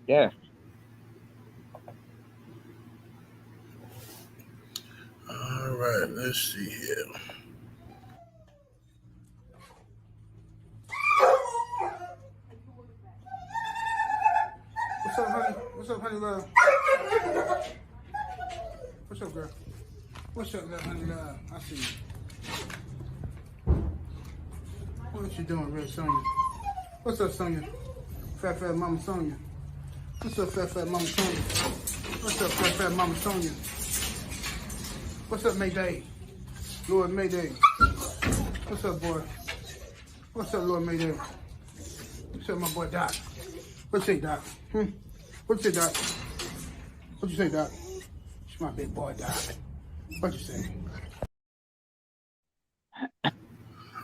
Yeah. All right, let's see here. What's up, honey? What's up, honey love? What's up, girl? What's up, love, honey love? I see you. What you doing, Red Sonia? What's up, Sonia? Fat Mama Sonia. What's up, Fat Mama Sonia? What's up, Fat Mama Sonia? What's up, Mayday? Lord Mayday. What's up, boy? What's up, Lord Mayday? What's up, my boy Doc? What you say, Doc? What you say, Doc? What you say, Doc? It's my big boy, Doc. What you say?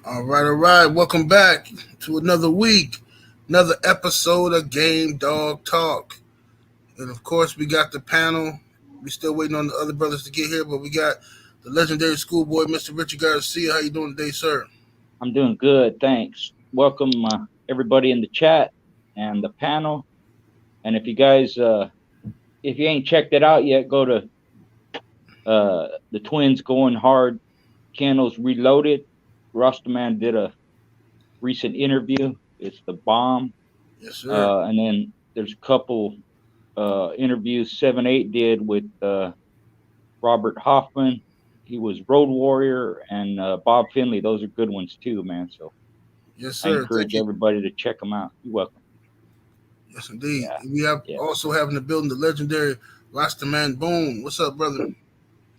All right. Welcome back to another week, another episode of Game Dog Talk. And of course, we got the panel. We're still waiting on the other brothers to get here, but we got the legendary schoolboy, Mr. Richard Garcia. How you doing today, sir? I'm doing good, thanks. Welcome everybody in the chat and the panel. And if you guys, if you ain't checked it out yet, go to the Twins Going Hard Kennels Reloaded. Rosterman did a recent interview. It's the bomb. Yes, sir. And then there's a couple interviews 7-8 did with Robert Hoffman. He was Road Warrior, and Bob Finley. Those are good ones too, man. So yes, I sir. encourage everybody to check them out. You're welcome. Yes, indeed. Yeah. We have also have in the building the legendary Rastaman Boone. What's up, brother?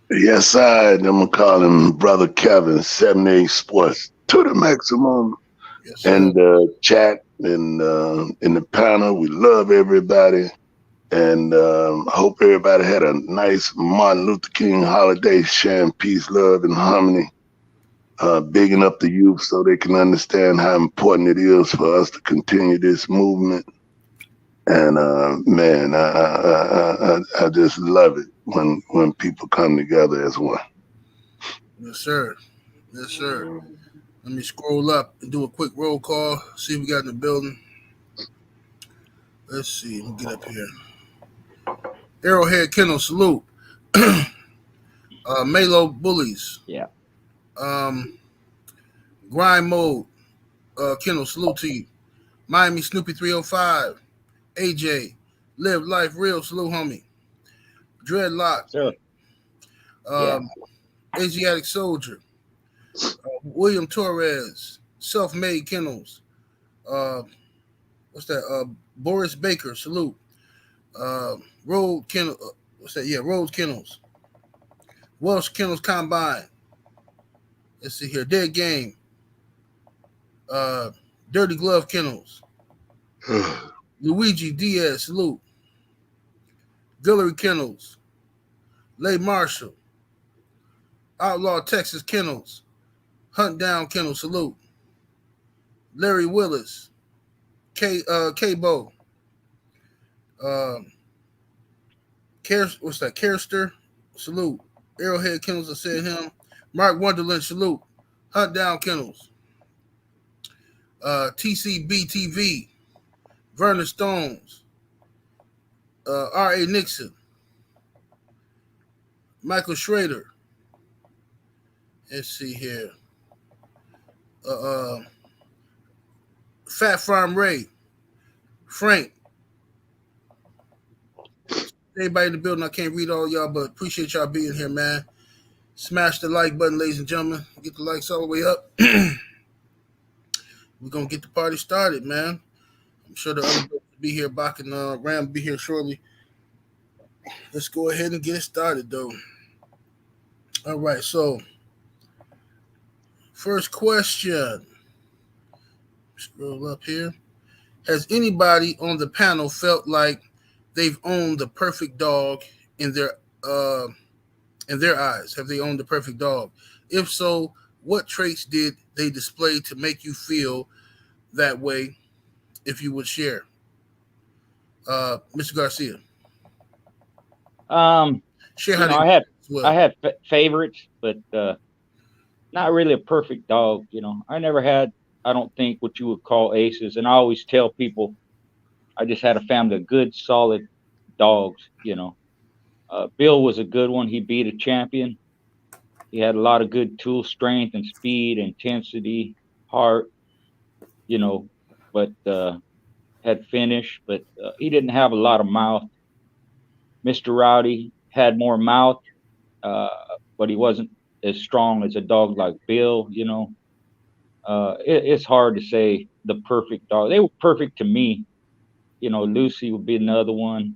Yes, I'm gonna call him Brother Kevin, 7-8 Sports to the maximum. Yes, sir. And chat and in the panel, we love everybody. And I hope everybody had a nice Martin Luther King holiday, sharing peace, love, and harmony, bigging up the youth so they can understand how important it is for us to continue this movement. And man, I just love it when people come together as one. Yes, sir. Yes, sir. Let me scroll up and do a quick roll call. See what we got in the building. Let's see. Let me get up here. Arrowhead Kennel, salute. Malo Bullies. Yeah. Grind Mode, Kennel, salute to you. Miami Snoopy 305. AJ, Live Life Real, salute, homie. Dreadlock. Sure. Asiatic Soldier. William Torres. Self-Made Kennels. What's that? Boris Baker, salute. Road Kennel. What's that? Yeah, Road Kennels. Welsh Kennels Combine. Let's see here. Dead Game. Dirty Glove Kennels. Luigi Diaz, salute. Guillory Kennels. Lay Marshall. Outlaw Texas Kennels. Hunt Down Kennel, salute. Larry Willis. K-Bo. What's that? Kerster, salute. Arrowhead Kennels, I said him. Mark Wonderland, salute. Hunt Down Kennels. TCB TV. Vernon Stones. R.A. Nixon. Michael Schrader. Let's see here. Fat Farm Ray. Frank. Everybody in the building, I can't read all y'all, but appreciate y'all being here, man. Smash the like button, ladies and gentlemen. Get the likes all the way up. We're going to get the party started, man. I'm sure the other will be here. Bach and Ram will be here shortly. Let's go ahead and get it started, though. All right, so first question. Scroll up here. Has anybody on the panel felt like they've owned the perfect dog in their eyes? Have they owned the perfect dog? If so, what traits did they display to make you feel that way? If you would share, Mr. Garcia. Share how I had favorites, but not really a perfect dog. You know, I never had. I don't think what you would call aces, and I always tell people I just had a family of good, solid dogs. Bill was a good one. He beat a champion. He had a lot of good tool strength and speed, intensity, heart. But had finish, but he didn't have a lot of mouth. Mr. Rowdy had more mouth, uh, but he wasn't as strong as a dog like Bill. It's hard to say the perfect dog. They were perfect to me. Lucy would be another one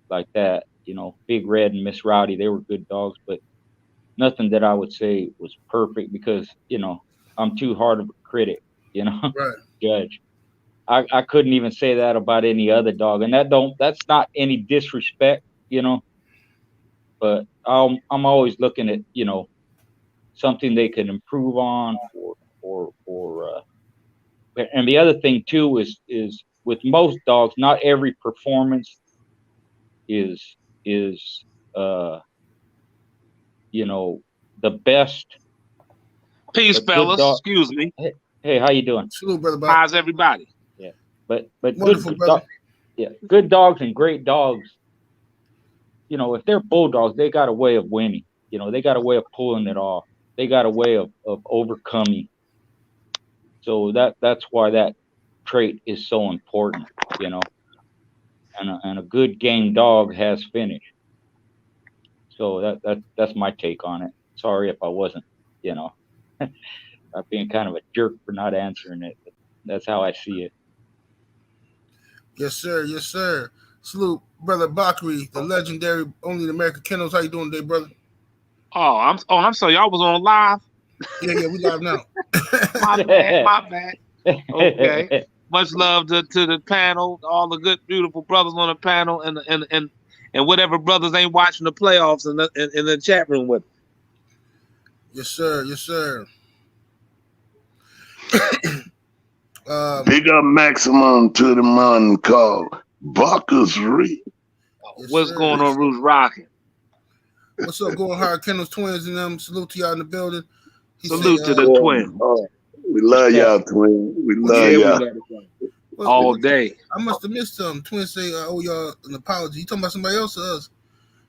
like that. Big Red and Miss Rowdy, they were good dogs, but nothing that I would say was perfect because I'm too hard of a critic. Right. Judge. I couldn't even say that about any other dog, and that's not any disrespect, but I'm always looking at something they can improve on, and the other thing too is with most dogs, not every performance is uh the best. Peace, fellas. Excuse me. Hey, how you doing? Salute, brother Bob. How's everybody? Yeah, but Wonderful, brother. Good dogs and great dogs. If they're bulldogs, they got a way of winning. They got a way of pulling it off. They got a way of overcoming. So that's why that trait is so important. And a good game dog has finish. So that's my take on it. Sorry if I wasn't, being kind of a jerk for not answering it. But that's how I see it. Yes, sir. Yes, sir. Salute, brother Bakri, the legendary Only the American Kennels. How you doing today, brother? I'm sorry. Y'all was on live. Yeah, we live now. My bad. Okay. Much love to the panel, all the good, beautiful brothers on the panel, and whatever brothers ain't watching the playoffs in the chat room with. Yes, sir. Yes, sir. Big up maximum to the man called Barker's Reef. Yes, What's sir. going on, Roots Rocking? What's up, Going Hard Kennels Twins and them? Salute to y'all in the building. Salute to the twins. We love y'all, twins. We love y'all. All day. I must have missed some. Twins say, I owe y'all an apology. You talking about somebody else or us?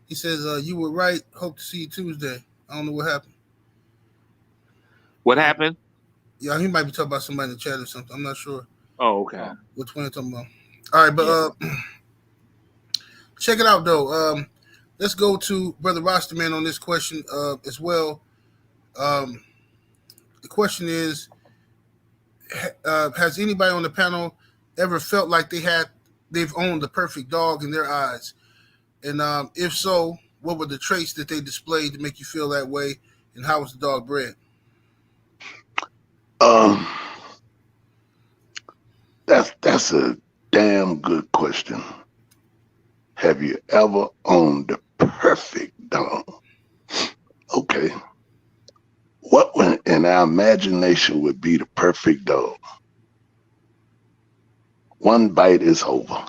He says, you were right. Hope to see you Tuesday. I don't know what happened. What happened? Yeah, he might be talking about somebody in the chat or something. I'm not sure. Oh, okay. What twin talking about? All right, but check it out though. Let's go to Brother Rosterman on this question as well. The question is, has anybody on the panel ever felt like they've owned the perfect dog in their eyes? And if so, what were the traits that they displayed to make you feel that way? And how was the dog bred? That's a damn good question. Have you ever owned the perfect dog? Okay. What in our imagination would be the perfect dog? One bite is over.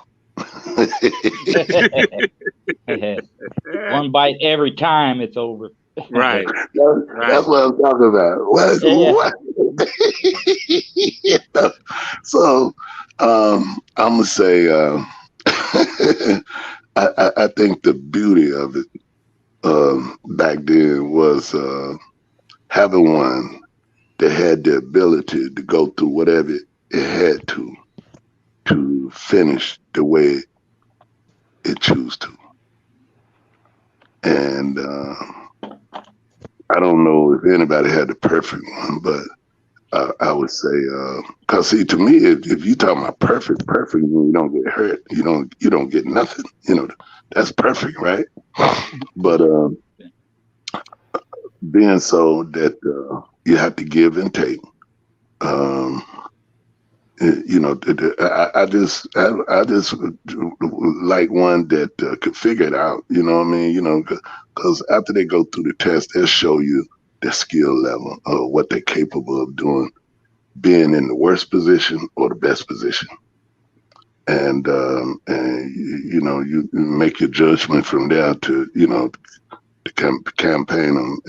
One bite every time it's over. Right. That's what I'm talking about. What? So I'm gonna say I think the beauty of it back then was having one that had the ability to go through whatever it had to finish the way it chose to. And I don't know if anybody had the perfect one, but I would say, cause see, to me, if you talking about perfect, you don't get hurt, you don't get nothing. That's perfect, right? But being so that you have to give and take. I just like one that could figure it out. You know what I mean? Because after they go through the test, they'll show you their skill level of what they're capable of doing, being in the worst position or the best position. And you make your judgment from there to campaign them,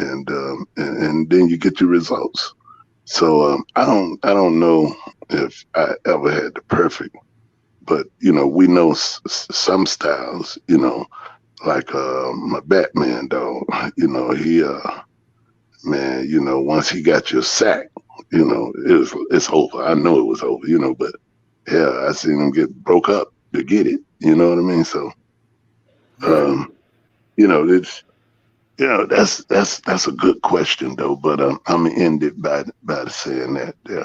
and then you get your results. So I don't know if I ever had the perfect but you know, we know some styles, you know, like my Batman dog, you know, he man, you know, once he got your sack, you know, it's over. I know it was over, you know, but yeah, I seen him get broke up to get it. You know what I mean? So, you know, it's you know that's a good question though. But I'm gonna end it by saying that, yeah.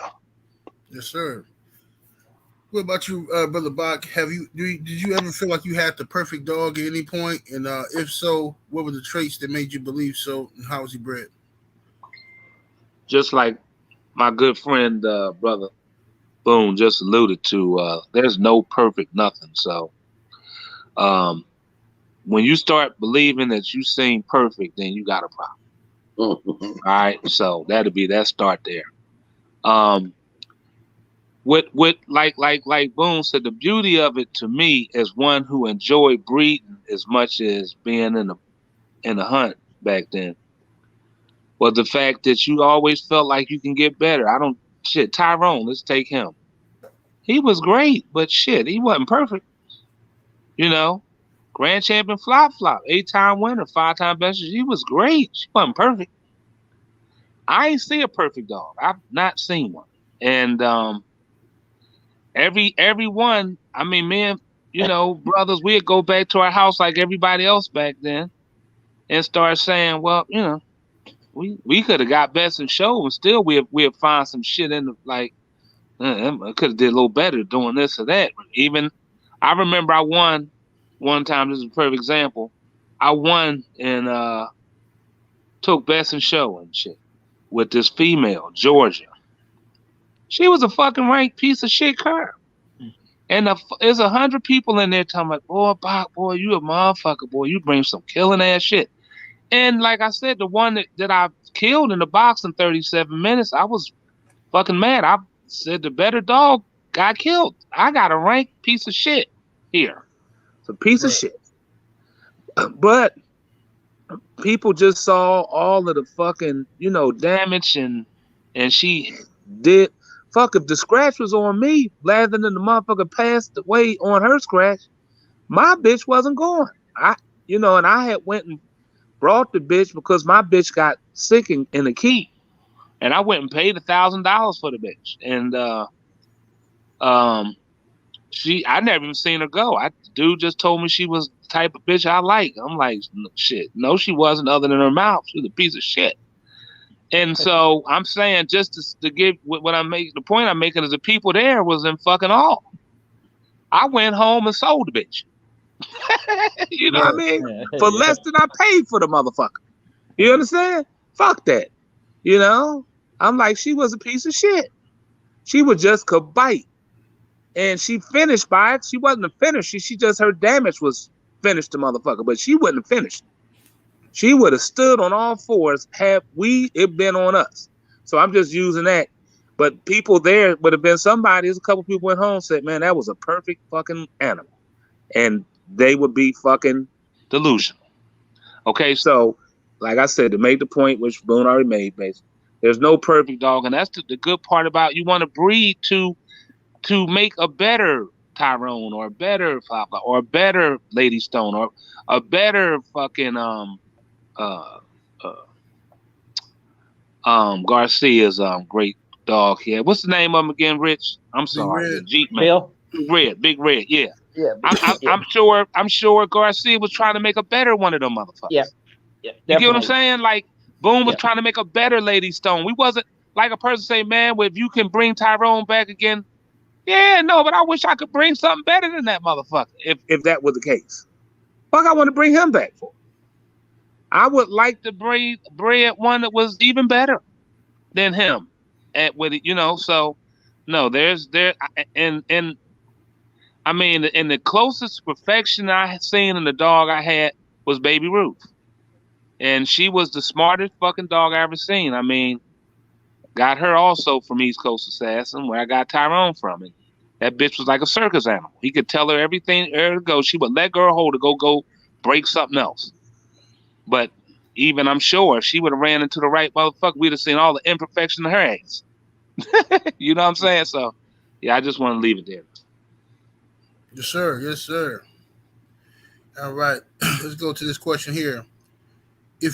Yes, sir. What about you, brother Bach? Did you ever feel like you had the perfect dog at any point? And if so, what were the traits that made you believe so? And how was he bred? Just like my good friend, brother Boone just alluded to, there's no perfect nothing. So, um, when you start believing that you seem perfect, then you got a problem. All right, so that'll be that start there. Um, with like Boone said, the beauty of it to me as one who enjoyed breeding as much as being in the hunt back then was the fact that you always felt like you can get better. I don't shit. Tyrone, let's take him. He was great, but shit, he wasn't perfect. You know, grand champion flop, 8-time winner, 5-time best. He was great. She wasn't perfect. I ain't see a perfect dog. I've not seen one. And every one, I mean, man, you know, brothers, we'd go back to our house like everybody else back then and start saying, well, you know, we could have got best in show and still we'd find some shit in the like I could have did a little better doing this or that. Even I remember I won one time, this is a perfect example. I won and took best in show and shit with this female, Georgia. She was a fucking ranked piece of shit cur. And there's 100 people in there talking like, boy, Bach, boy, you a motherfucker, boy, you bring some killing ass shit. And like I said, the one that I killed in the box in 37 minutes, I was fucking mad. I said the better dog got killed. I got a ranked piece of shit here. It's a piece of shit. But people just saw all of the fucking, you know, damage and she did. Fuck, if the scratch was on me rather than the motherfucker passed away on her scratch, my bitch wasn't going. And I had went and brought the bitch because my bitch got sick in the key. And I went and paid $1,000 for the bitch. And I never even seen her go. Dude just told me she was the type of bitch I like. I'm like, shit. No, she wasn't, other than her mouth. She was a piece of shit. And so I'm saying, just to give what I'm making, the point I'm making is the people there was in fucking awe. I went home and sold the bitch. You know what I mean? For less than I paid for the motherfucker. You understand? Fuck that. You know? I'm like, she was a piece of shit. She was just could bite. And she finished by it. She wasn't a finisher. She just, her damage was finished the motherfucker. But she wouldn't have finished. She would have stood on all fours had it been on us. So I'm just using that. But people there would have been somebody, there's a couple people went home and said, man, that was a perfect fucking animal. And they would be fucking delusional. Okay, so like I said, to make the point, which Boone already made, basically, there's no perfect dog. And that's the good part about you want to breed to make a better Tyrone or a better Papa or a better Lady Stone or a better fucking Garcia's great dog here. What's the name of him again, Rich? I'm sorry, Jeep man. Bill? Big Red, yeah. Yeah. I'm sure Garcia was trying to make a better one of them motherfuckers. Yeah. You get what I'm saying? Like Boone was trying to make a better Lady Stone. We wasn't like a person say, man, well, if you can bring Tyrone back again, yeah, no, but I wish I could bring something better than that motherfucker. If that was the case, fuck, I want to bring him back for. I would like to bred one that was even better than him with it, you know. So no, and I mean, and the closest perfection I had seen in the dog I had was Baby Ruth, and she was the smartest fucking dog I ever seen. I mean, got her also from East Coast Assassin, where I got Tyrone from. And that bitch was like a circus animal. He could tell her everything where to go. She would let go hold to go break something else. But even I'm sure if she would have ran into the right motherfucker, we'd have seen all the imperfection of her ass. You know what I'm saying? So, yeah, I just want to leave it there. Yes, sir. Yes, sir. All right. Let's go to this question here. He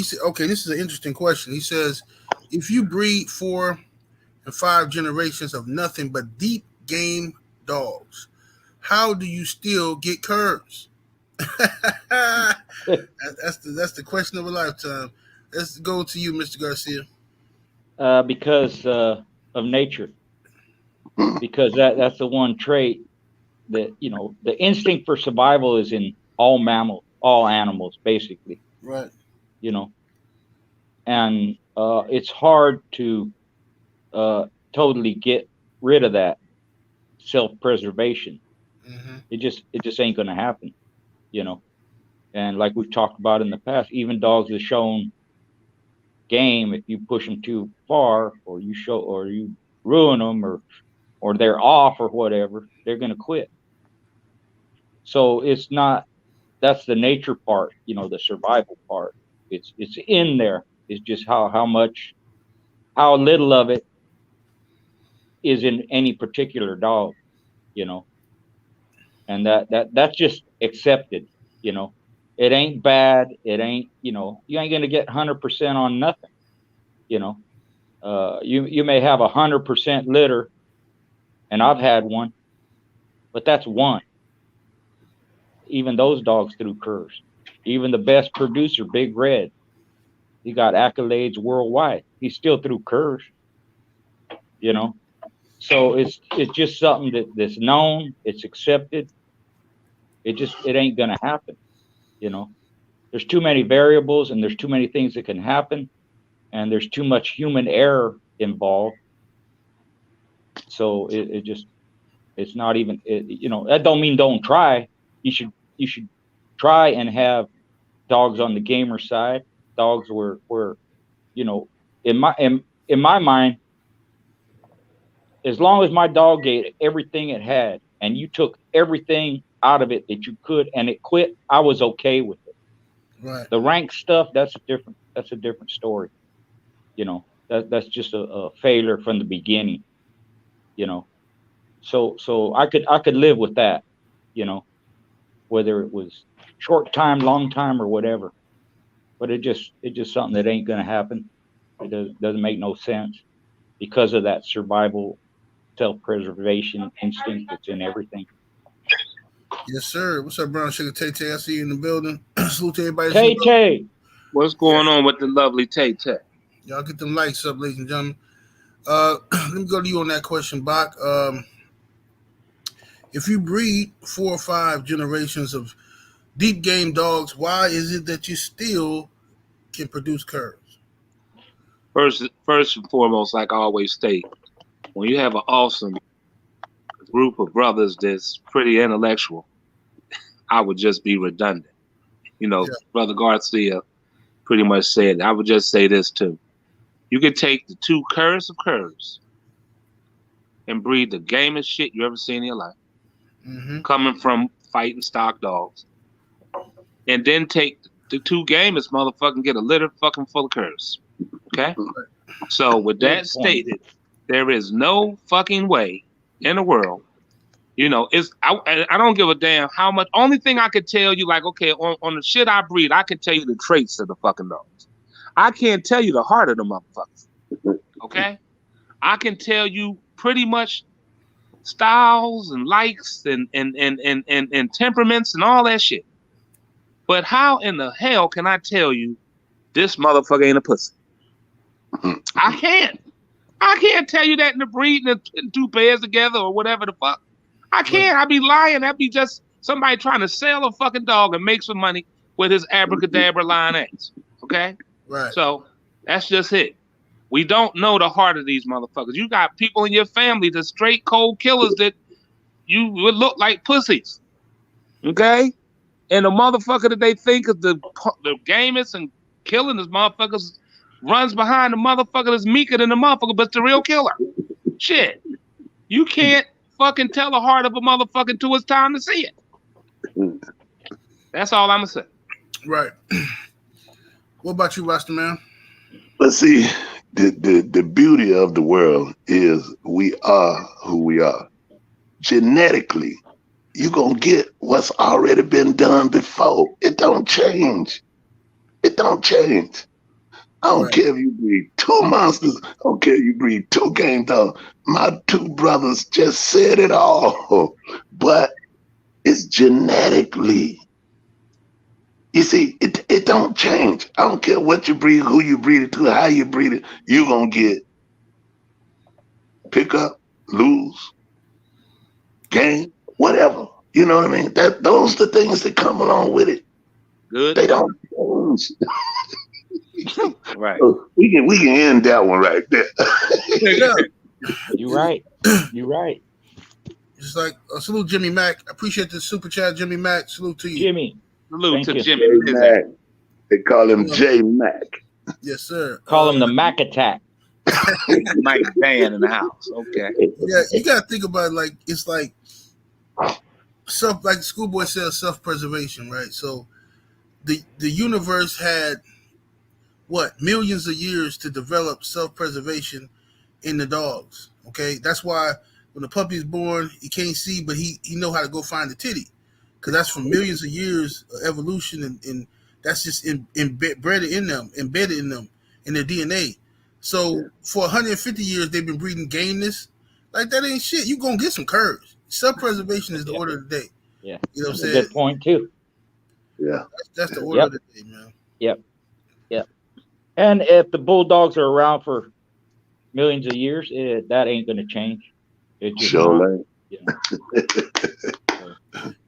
said, okay, this is an interesting question. He says, if you breed 4 and 5 generations of nothing but deep game dogs, how do you still get curs? That's the question of a lifetime. Let's go to you, Mr. Garcia. Because of nature. Because that's the one trait that, the instinct for survival is in all animals, basically. Right. And it's hard to totally get rid of that self-preservation. Mm-hmm. It just ain't going to happen. And like we've talked about in the past, even dogs have shown game, if you push them too far, or you ruin them, or they're off or whatever, they're going to quit. So that's the nature part, the survival part. It's in there. It's just how little of it is in any particular dog, and that's just accepted. It ain't bad. It ain't, you ain't going to get 100% on nothing. You may have 100% litter, and I've had one, but that's one. Even those dogs threw curs. Even the best producer, Big Red, he got accolades worldwide. He still threw curs. So it's just something that's known. It's accepted. It ain't gonna happen. There's too many variables, and there's too many things that can happen, and there's too much human error involved. So it's not even, that don't mean don't try. You should try and have dogs on the gamer side. Dogs were in my mind, as long as my dog gave everything it had, and you took everything out of it that you could, and it quit, I was okay with it. Right. The rank stuff, that's a different story. That's just a failure from the beginning. So I could live with that. Whether it was short time, long time, or whatever. But it's just something that ain't gonna happen. It doesn't make no sense because of that survival, self-preservation instinct that's in everything. Yes, sir. What's up, Brown Sugar Tay Tay? I see you in the building. Salute to everybody. Tay Tay. What's going on with the lovely Tay Tay? Y'all get them likes up, ladies and gentlemen. Let me go to you on that question, Bach. If you breed 4 or 5 generations of deep game dogs, why is it that you still can produce curs? First and foremost, like I always state, when you have an awesome group of brothers that's pretty intellectual, I would just be redundant. Brother Garcia pretty much said, I would just say this too. You could take the 2 curs of curs and breed the gamest shit you ever seen in your life, coming from fighting stock dogs, and then take the 2 gamest motherfucking and get a litter fucking full of curs. Okay? So with that stated, there is no fucking way in the world. I don't give a damn how much. Only thing I could tell you, like, okay, on the shit I breed, I can tell you the traits of the fucking dogs. I can't tell you the heart of the motherfuckers. Okay? I can tell you pretty much styles and likes and temperaments and all that shit. But how in the hell can I tell you this motherfucker ain't a pussy? I can't tell you that in the breed and 2 pairs together or whatever the fuck. I can't. I'd be lying. That'd be just somebody trying to sell a fucking dog and make some money with his abracadabra lying ass. Okay? Right. So that's just it. We don't know the heart of these motherfuckers. You got people in your family, the straight cold killers that you would look like pussies. Okay? And the motherfucker that they think is the gamest and killing this motherfuckers runs behind the motherfucker that's meeker than the motherfucker, but the real killer. Shit. You can't fucking tell the heart of a motherfucker until it's time to see it. That's all I'm going to say. Right. What about you, Rasta Man? Let's see. The beauty of the world is we are who we are. Genetically, you're going to get what's already been done before. It don't change. It don't change. I don't care if you breed 2 monsters. I don't care if you breed 2 game dogs. My 2 brothers just said it all. But it's genetically. You see, it don't change. I don't care what you breed, who you breed it to, how you breed it. You're going to get pick up, lose, gain, whatever. You know what I mean? Those are the things that come along with it. Good. They don't change. Right. So we can end that one right there. You're right. You're right. Just like salute Jimmy Mack. I appreciate the super chat, Jimmy Mack. Salute to you. Jimmy. Salute to you. Jimmy Mac. They call him J Mac. Yes, sir. Call him the Mac Attack. Mike Van in the house. Okay. Yeah, you gotta think about it like it's like Schoolboy says, self-preservation, right? So the universe had millions of years to develop self-preservation in the dogs. Okay, that's why when the puppy's born, he can't see, but he know how to go find the titty, because that's from millions of years of evolution, and that's just embedded in them in their DNA. So for 150 years, they've been breeding gameness. Like, that ain't shit. You gonna get some curves. Self-preservation is the order of the day. Yeah, you know what I'm that's saying. a good point too. Yeah, that's the order of the day, man. Yep. And if the bulldogs are around for millions of years, that ain't going to change. It's just sure.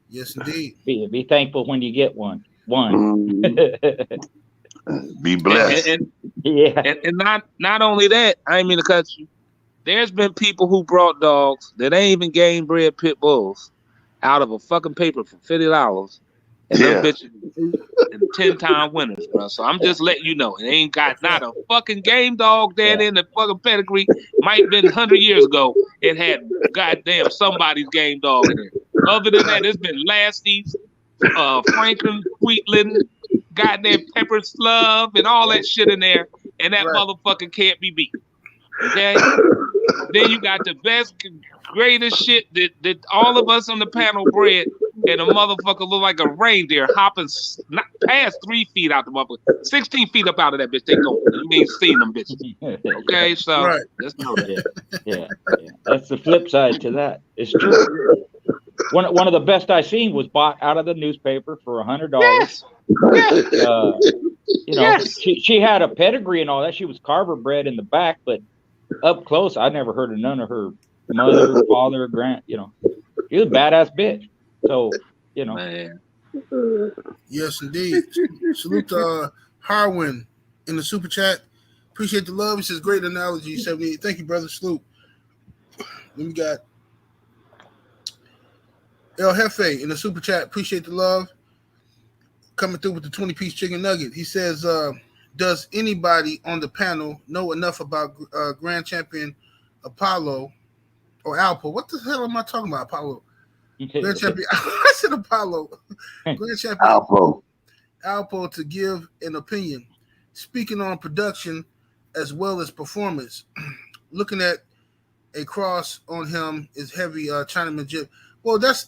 Yes, indeed. Be thankful when you get one. Be blessed. And not only that, I ain't mean to cut you. There's been people who brought dogs that ain't even game bred pit bulls out of a fucking paper for $50. And them bitches and 10-time winners, bro. So I'm just letting you know, it ain't got not a fucking game dog there in the fucking pedigree. Might have been 100 years ago. It had goddamn somebody's game dog in it. Other than that, it's been Lasties, Franklin, Wheatland, goddamn Pepper Slove, and all that shit in there. And that motherfucker can't be beat. Okay? Then you got the best, greatest shit that all of us on the panel bred, and a motherfucker look like a reindeer hopping not past 3 feet out the motherfucker, 16 feet up out of that bitch. They go. You ain't seen them bitches. Okay, so let's know that. Yeah. That's the flip side to that. It's true. One of the best I seen was bought out of the newspaper for $100. Yes. She had a pedigree and all that. She was carver bred in the back, but up close, I never heard of none of her mother, father, she was a badass bitch. So, Man. Yes, indeed. Salute to Harwin in the super chat. Appreciate the love. He says, great analogy, 78. Thank you, brother. Salute. Then we got El Jefe in the super chat. Appreciate the love. Coming through with the 20-piece chicken nugget. He says, does anybody on the panel know enough about Grand Champion Apollo or Alpo? What the hell am I talking about, Apollo? Grand Champion. I said Apollo. Grand Champion Alpo to give an opinion. Speaking on production as well as performance. Looking at a cross on him is heavy Chinaman jib. Well, that's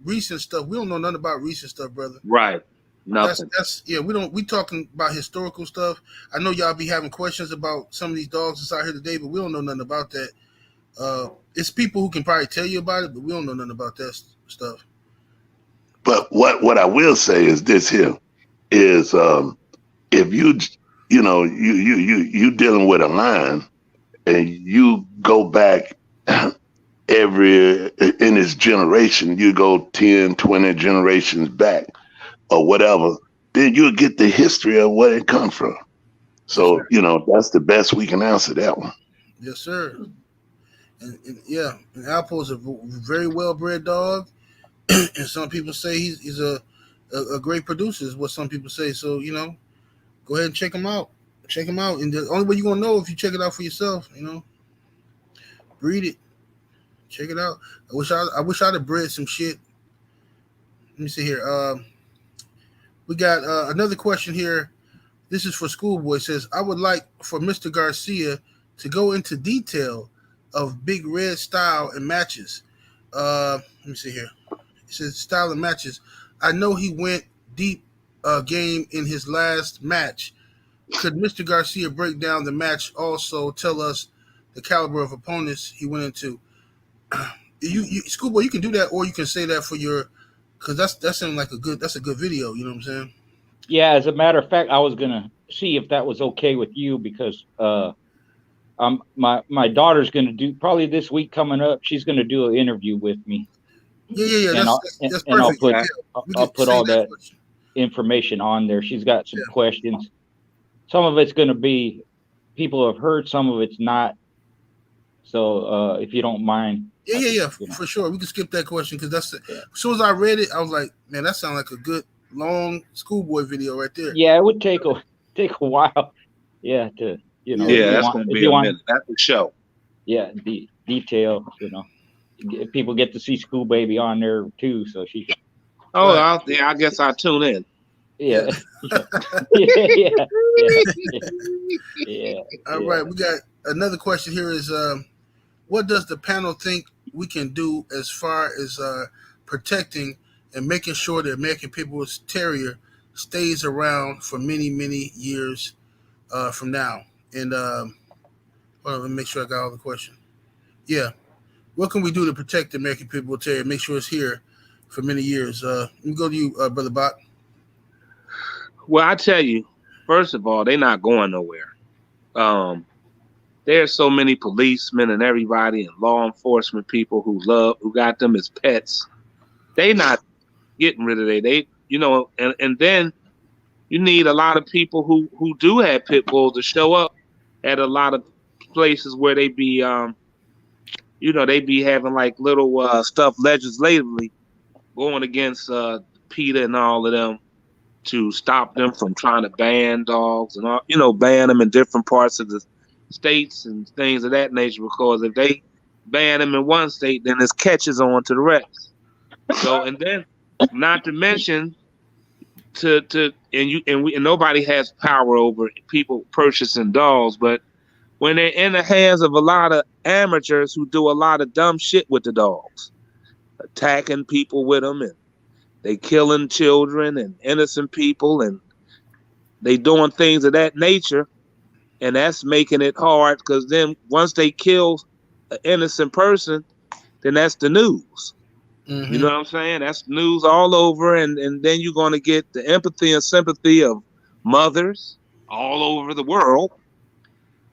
recent stuff. We don't know nothing about recent stuff, brother. Right. Nothing. We talking about historical stuff. I know y'all be having questions about some of these dogs that's out here today, but we don't know nothing about that. It's people who can probably tell you about it, but we don't know nothing about that stuff. But what I will say is this here is if you dealing with a line and you go back in its generation, you go 10, 20 generations back or whatever, then you'll get the history of where it comes from. So, that's the best we can answer that one. Yes, sir. And Alpo is a very well-bred dog, and some people say he's a great producer is what some people say. So, go ahead and check him out. Check him out. And the only way you're going to know if you check it out for yourself, breed it. Check it out. I wish I'd have bred some shit. Let me see here. We got another question here. This is for Schoolboy. It says, I would like for Mr. Garcia to go into detail of Big Red style and matches. Let me see here. says style of matches. I know he went deep game in his last match. Could Mr. Garcia break down the match? Also, tell us the caliber of opponents he went into. Schoolboy, you can do that, or you can say that for your, because that sounds like that's a good video. You know what I'm saying? Yeah, as a matter of fact, I was gonna see if that was okay with you because my daughter's gonna do probably this week coming up. She's gonna do an interview with me. Yeah. And That's and I'll perfect. put Yeah, I'll put all that question. information on there. She's got some questions. Some of it's gonna be people have heard, some of it's not. So if you don't mind. Yeah, for sure. We can skip that question because that's as soon as I read it, I was like, man, that sounds like a good long Schoolboy video right there. Yeah, it would take a while. Yeah, to that's gonna be a minute. That's the show. Yeah, the detail. People get to see School Baby on there too, so she can. Oh, right. I guess I tune in. Yeah. All right, we got another question here. Is what does the panel think we can do as far as protecting and making sure the American People's Terrier stays around for many, many years from now? And let me make sure I got all the questions. Yeah. What can we do to protect the American People's Terrier, make sure it's here for many years? Let me go to you, Brother Bach. Well, I tell you, first of all, they're not going nowhere. There's so many policemen and everybody and law enforcement people who got them as pets. They not getting rid of and then you need a lot of people who do have pit bulls to show up at a lot of places where they be they be having like little stuff legislatively going against PETA and all of them to stop them from trying to ban dogs and all, ban them in different parts of the states and things of that nature, because if they ban them in one state, then it catches on to the rest. So, and then not to mention and nobody has power over people purchasing dogs, but when they're in the hands of a lot of amateurs who do a lot of dumb shit with the dogs, attacking people with them, and they killing children and innocent people, and they doing things of that nature, and that's making it hard, because then once they kill an innocent person, then that's the news. Mm-hmm. You know what I'm saying? That's news all over, and then you're going to get the empathy and sympathy of mothers all over the world.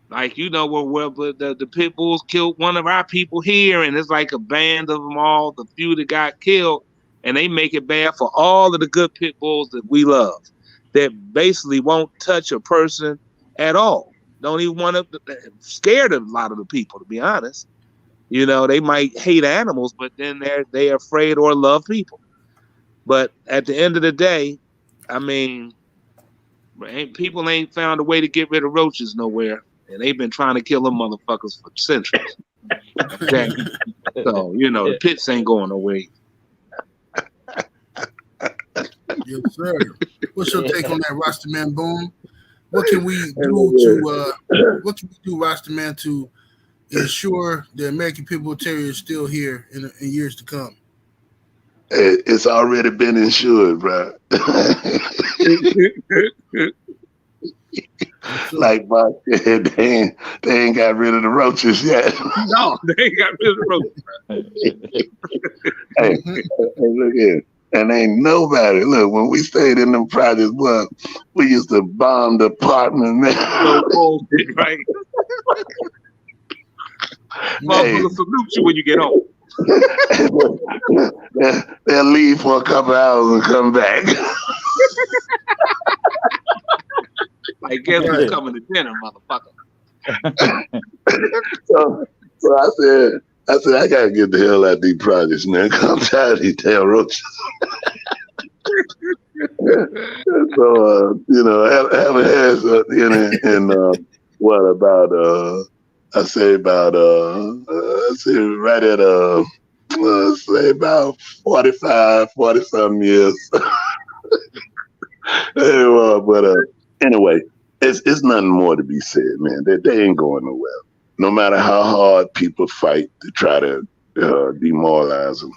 Like, where the pit bulls killed one of our people here, and it's like a band of them all, the few that got killed, and they make it bad for all of the good pit bulls that we love, that basically won't touch a person at all. Don't even want to, scared of a lot of the people, to be honest. They might hate animals, but then they're afraid or love people. But at the end of the day, I mean, people ain't found a way to get rid of roaches nowhere. And they've been trying to kill them motherfuckers for centuries. Okay? So, the pits ain't going away. Yes, sir. What's your take on that, Rasta Man Boom? What can we do Rasta Man, to ensure the American People Terrier is still here in years to come? It's already been insured, bro. Like Bob said, they ain't got rid of the roaches yet. No, they ain't got rid of the roaches. Hey, look here. And ain't nobody, look, when we stayed in them projects, boy, we used to bomb the apartment, man. No bullshit, right? Motherfucker salute you when you get home. They'll leave for a couple hours and come back. Like, guess who's coming to dinner, motherfucker? So I said, I gotta get the hell out of these projects, man. I'm tired of these damn roaches. So, having had, what about, I say right at, say about 45, 40-something years. Anyway, it's nothing more to be said, man. They ain't going nowhere. No matter how hard people fight to try to demoralize them.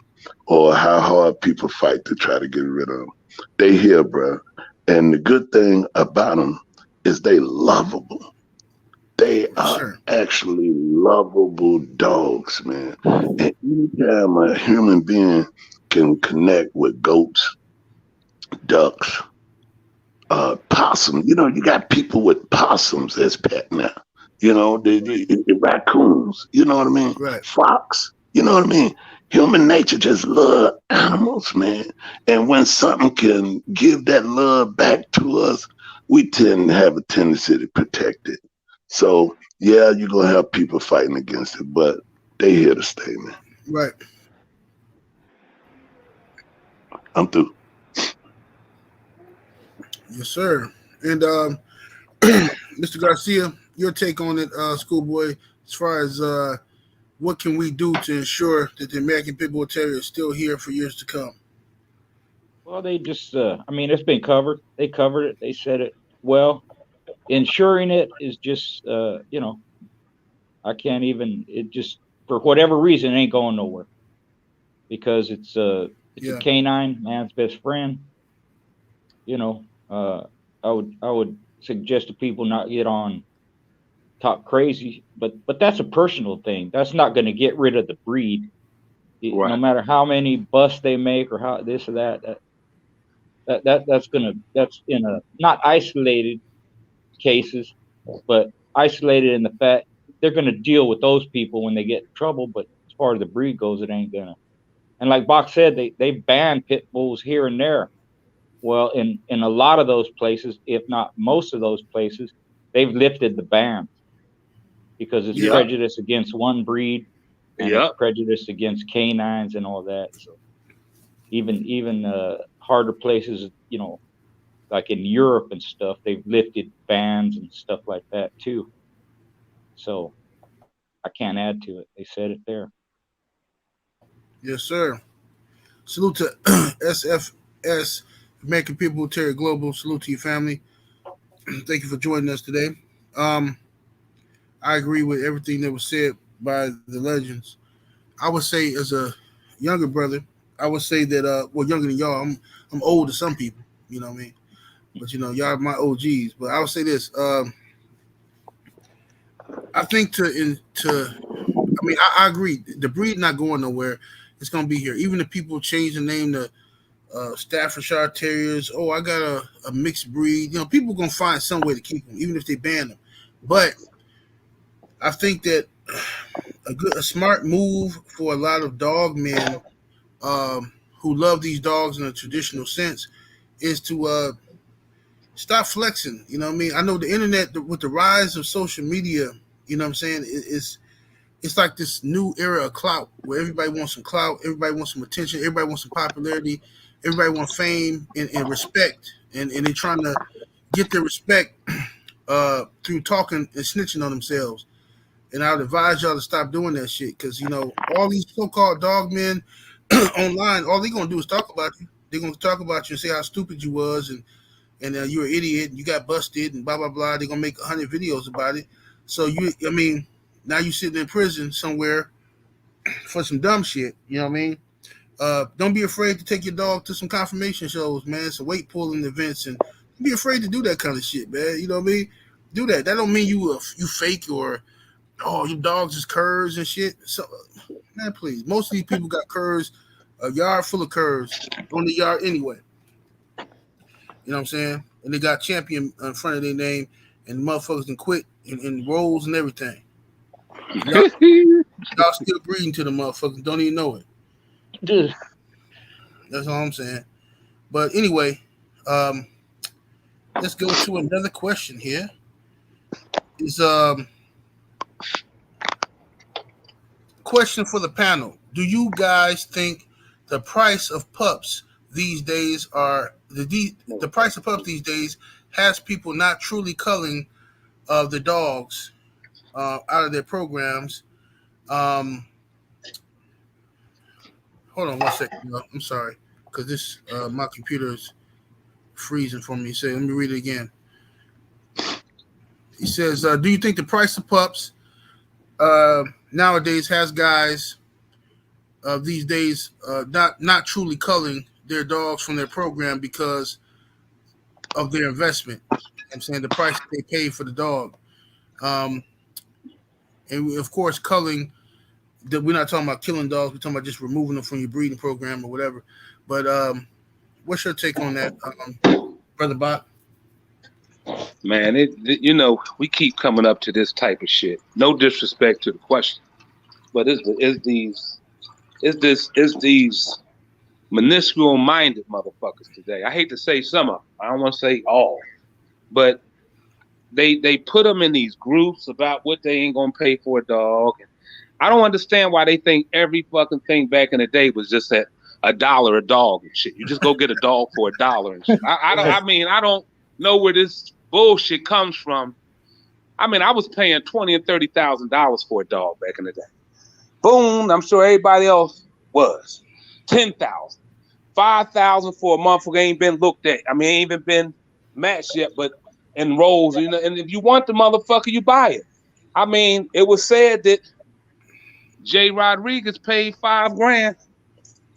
or how hard people fight to try to get rid of them. They here, bro. And the good thing about them is they lovable. They are Sure. actually lovable dogs, man. And anytime a human being can connect with goats, ducks, possum, you got people with possums as pet now. The raccoons, you know what I mean? Right. Fox, you know what I mean? Human nature just love animals, man. And when something can give that love back to us, we tend to have a tendency to protect it. So yeah, you're gonna have people fighting against it, but they here to stay, man. Right. I'm through. Yes, sir. And Mr. Garcia, your take on it, schoolboy, as far as what can we do to ensure that the American Pit Bull Terrier is still here for years to come? Well, they just, it's been covered. They covered it. They said it well. Ensuring it is just, I can't even. It just, for whatever reason, it ain't going nowhere because it's a canine, man's best friend. I would suggest to people not get on talk crazy, but that's a personal thing. That's not going to get rid of the breed. Right. No matter how many busts they make or how this or that's in a not isolated cases, but isolated in the fact they're going to deal with those people when they get in trouble. But as far as the breed goes, it ain't gonna. And like Bach said, they ban pit bulls here and there. Well, in a lot of those places, if not most of those places, they've lifted the bans because it's prejudice against one breed and it's prejudice against canines and all that. So even harder places, like in Europe and stuff, they've lifted bans and stuff like that too. So I can't add to it. They said it there. Yes, sir. Salute to SFS, American Pit Bull Terrier Global. Salute to your family. Thank you for joining us today. I agree with everything that was said by the legends. I would say, as a younger brother, I would say that younger than y'all. I'm old to some people, you know what I mean. But y'all are my OGs. But I would say this. I think I agree. The breed not going nowhere. It's gonna be here. Even if people change the name to Staffordshire Terriers. Oh, I got a mixed breed. People gonna find some way to keep them, even if they ban them. But I think that a smart move for a lot of dog men who love these dogs in a traditional sense is to stop flexing. You know what I mean? I know the internet, with the rise of social media, you know what I'm saying, it's like this new era of clout where everybody wants some clout, everybody wants some attention, everybody wants some popularity, everybody wants fame and respect. And they're trying to get their respect through talking and snitching on themselves. And I would advise y'all to stop doing that shit because, all these so-called dog men online, all they're going to do is talk about you. They're going to talk about you and say how stupid you was and you're an idiot and you got busted and blah, blah, blah. They're going to make 100 videos about it. So, now you're sitting in prison somewhere for some dumb shit. You know what I mean? Don't be afraid to take your dog to some confirmation shows, man. Some weight pulling events, and don't be afraid to do that kind of shit, man. You know what I mean? Do that. That don't mean you fake or your dogs is curs and shit. So, man, please. Most of these people got curs, a yard full of curs on the yard anyway. You know what I'm saying? And they got champion in front of their name, and the motherfuckers can quit in roles and everything. Y'all still breeding to the motherfuckers. Don't even know it. Dude. That's all I'm saying. But anyway, let's go to another question here. Is question for the panel. Do you guys think the price of pups these days the price of pups these days has people not truly culling the dogs out of their programs? Hold on 1 second. I'm sorry, because this my computer is freezing for me. So let me read it again. He says, do you think the price of pups nowadays has guys these days not truly culling their dogs from their program because of their investment. I'm saying the price they pay for the dog. And of course, culling, we're not talking about killing dogs. We're talking about just removing them from your breeding program or whatever. But what's your take on that, Brother Bot? Man, we keep coming up to this type of shit. No disrespect to the question, but it's these minuscule minded motherfuckers today. I hate to say some of them. I don't want to say all, but they put them in these groups about what they ain't gonna pay for a dog. And I don't understand why they think every fucking thing back in the day was just at $1 a dog and shit. You just go get a dog for $1 and shit. I don't know where this bullshit comes from. I mean, I was paying $20,000 and $30,000 for a dog back in the day. Boom, I'm sure everybody else was. $10,000, $5,000 for a motherfucker ain't been looked at. I mean, ain't even been matched yet, but in roles, and if you want the motherfucker, you buy it. I mean, it was said that Jay Rodriguez paid $5,000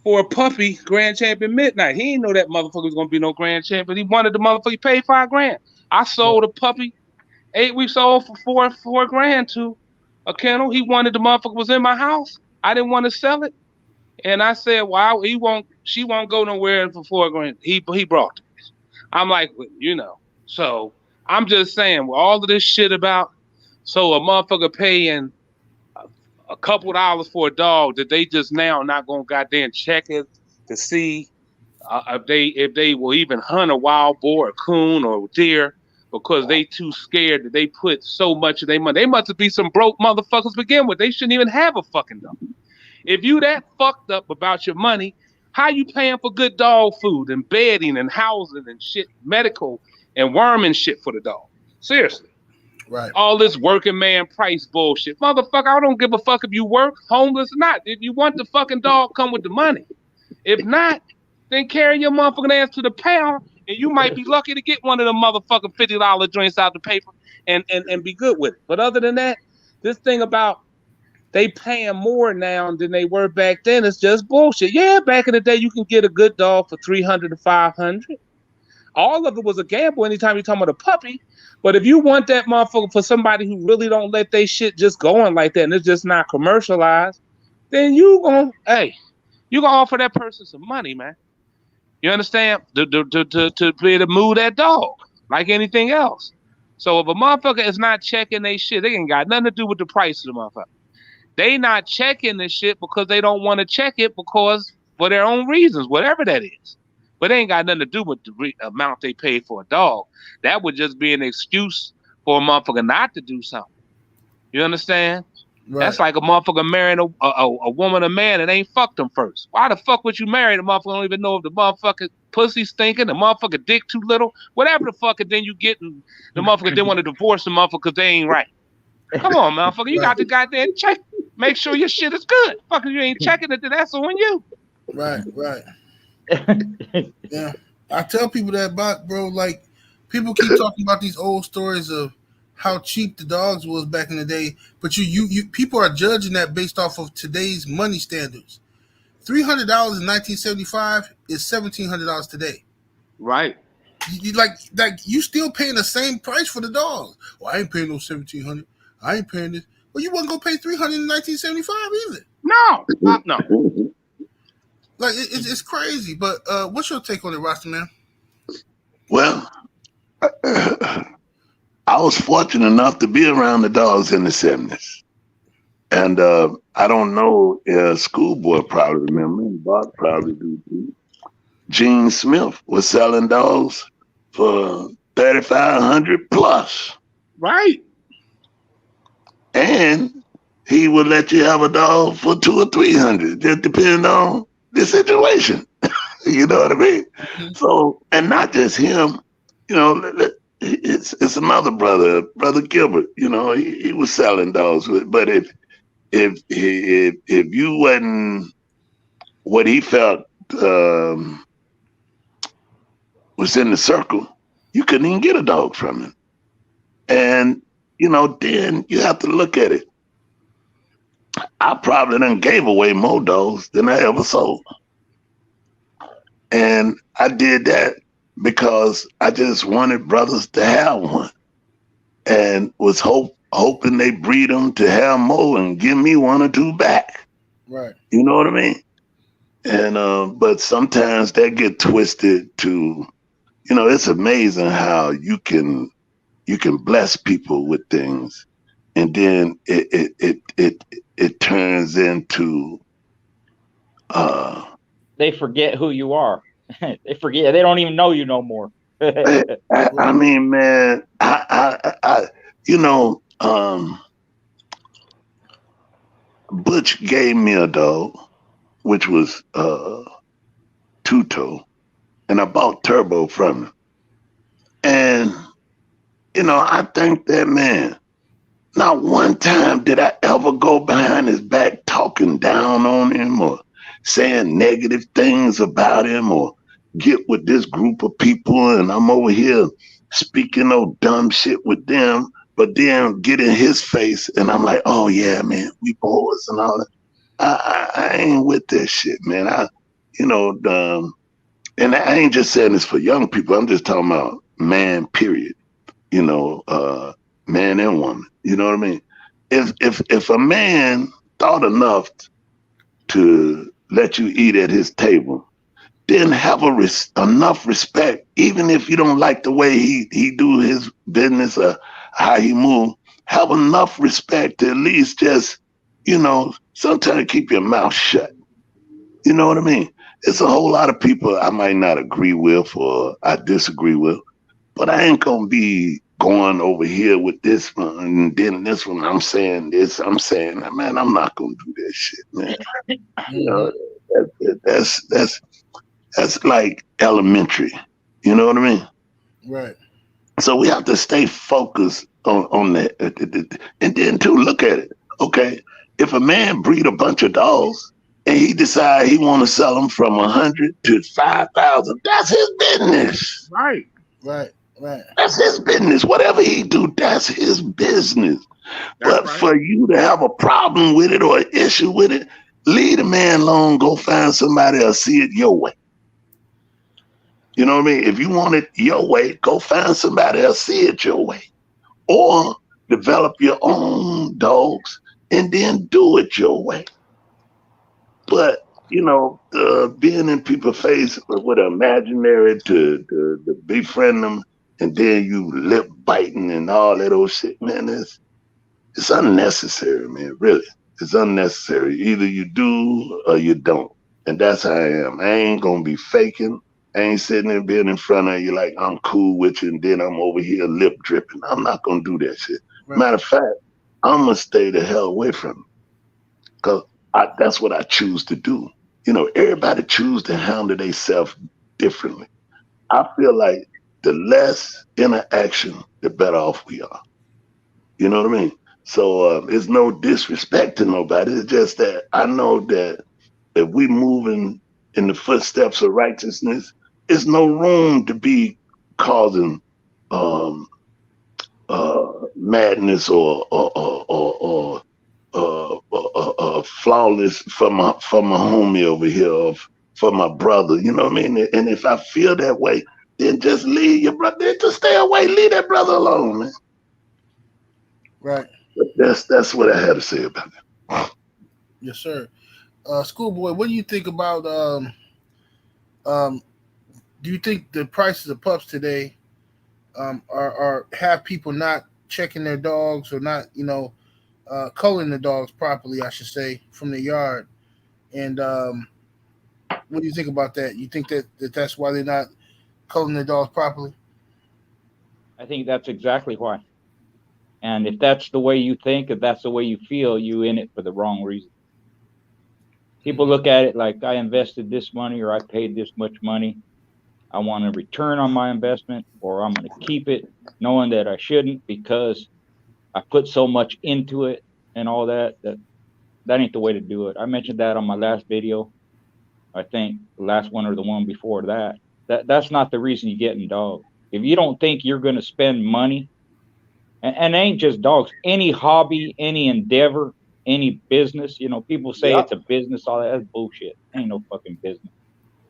for a puppy Grand Champion Midnight. He didn't know that motherfucker was gonna be no Grand Champion. He wanted the motherfucker. He paid $5,000. I sold a puppy 8 weeks old for $4,000 to a kennel. He wanted the motherfucker was in my house. I didn't want to sell it, and I said, "Well, she won't go nowhere for $4,000." He brought it. I'm like, So I'm just saying, with all of this shit about, so a motherfucker paying a couple dollars for a dog that they just now not gonna goddamn check it to see if they will even hunt a wild boar, or coon, or deer, because they too scared that they put so much of their money. They must be some broke motherfuckers to begin with. They shouldn't even have a fucking dog. If you that fucked up about your money, how you paying for good dog food and bedding and housing and shit, medical and worming shit for the dog? Seriously. Right. All this working man price bullshit. Motherfucker, I don't give a fuck if you work, homeless or not. If you want the fucking dog, come with the money. If not, then carry your motherfucking ass to the pound, and you might be lucky to get one of them motherfucking $50 joints out the paper and be good with it. But other than that, this thing about they paying more now than they were back then, it's just bullshit. Yeah, back in the day, you can get a good dog for $300 to $500. All of it was a gamble anytime you're talking about a puppy. But if you want that motherfucker for somebody who really don't let they shit just going like that and it's just not commercialized, then you gonna offer that person some money, man. You understand? To be able to move that dog like anything else. So if a motherfucker is not checking they shit, they ain't got nothing to do with the price of the motherfucker. They not checking this shit because they don't want to check it because for their own reasons, whatever that is. But it ain't got nothing to do with the amount they paid for a dog. That would just be an excuse for a motherfucker not to do something. You understand? Right. That's like a motherfucker marrying a woman or man and ain't fucked them first. Why the fuck would you marry the motherfucker? Don't even know if the motherfucker pussy stinking, the motherfucker dick too little, whatever the fuck, and then you get the motherfucker then want to divorce the motherfucker because they ain't right. Come on, motherfucker. You got to goddamn check. Make sure your shit is good. Fucker, you ain't checking it, then that's on you. Right. Yeah. I tell people that about, bro, like, people keep talking about these old stories of how cheap the dogs was back in the day, but you people are judging that based off of today's money standards. $300 in 1975 is $1,700 today. Right. You you still paying the same price for the dog. Well, I ain't paying no $1,700. I ain't paying this. Well, you wasn't gonna pay $300 in 1975 either. No. Like it's crazy. But what's your take on it, Rasta man? Well, I was fortunate enough to be around the dogs in the 70s. And I don't know, Schoolboy probably remember, and Bob probably do too. Gene Smith was selling dogs for $3,500 plus. Right. And he would let you have a dog for $200 or $300, just depending on the situation. You know what I mean? Mm-hmm. So, and not just him, it's another brother Gilbert. He was selling dogs. But if you wasn't what he felt was in the circle, you couldn't even get a dog from him. And then you have to look at it. I probably done gave away more dogs than I ever sold. And I did that because I just wanted brothers to have one and was hoping they breed them to have more and give me one or two back. Right. You know what I mean? And but sometimes that get twisted to, it's amazing how you can bless people with things, and then it turns into They forget who you are. They forget. They don't even know you no more. I mean, man, Butch gave me a dog, which was Two-Toe, and I bought Turbo from him. And, I think that man, not one time did I ever go behind his back talking down on him or saying negative things about him or get with this group of people and I'm over here speaking no dumb shit with them, but then get in his face and I'm like, oh yeah, man, we boys and all that. I ain't with this shit, man. And I ain't just saying this for young people. I'm just talking about man, period. Man and woman. You know what I mean? If a man thought enough to let you eat at his table, then have enough respect, even if you don't like the way he do his business or how he move. Have enough respect to at least just, sometimes keep your mouth shut. You know what I mean? It's a whole lot of people I might not agree with or I disagree with, but I ain't gonna be going over here with this one and then this one. I'm saying this. I'm saying that, man. I'm not gonna do that shit, man. That's like elementary. You know what I mean? Right. So we have to stay focused on that. And then too, look at it. Okay, if a man breed a bunch of dogs and he decide he want to sell them from 100 to 5,000, that's his business. Right. Right. Right. That's his business. Whatever he do, that's his business. But right. For you to have a problem with it or an issue with it, leave the man alone. Go find somebody else. See it your way. You know what I mean? If you want it your way, go find somebody else. See it your way. Or develop your own dogs and then do it your way. But being in people's face with an imaginary to befriend them, and then you lip biting and all that old shit, man, it's unnecessary, man. Really, it's unnecessary. Either you do or you don't, and that's how I am. I ain't gonna be faking. I ain't sitting there being in front of you like I'm cool with you, and then I'm over here lip dripping. I'm not gonna do that shit. Right. Matter of fact, I'm gonna stay the hell away from you, because that's what I choose to do. Everybody choose to handle themselves differently. I feel like the less interaction, the better off we are. You know what I mean? So it's no disrespect to nobody. It's just that I know that if we moving in the footsteps of righteousness, there's no room to be causing madness or flawless for my homie over here, for my brother. You know what I mean? And if I feel that way, then just leave your brother. Then just stay away. Leave that brother alone, man. Right. That's what I had to say about it. Yes, sir. Schoolboy, what do you think about? Do you think the prices of pups today are have people not checking their dogs or not, culling the dogs properly, I should say, from the yard? And what do you think about that? You think that's why they're not culling their dogs properly? I think that's exactly why. And if that's the way you think, if that's the way you feel, you in it for the wrong reason. People look at it like I invested this money or I paid this much money. I want a return on my investment, or I'm going to keep it knowing that I shouldn't because I put so much into it and all that. That ain't the way to do it. I mentioned that on my last video. I think the last one or the one before that. That's not the reason you're getting dogs. If you don't think you're going to spend money, and it ain't just dogs, any hobby, any endeavor, any business. You know, people say it's a business, all that's bullshit. Ain't no fucking business.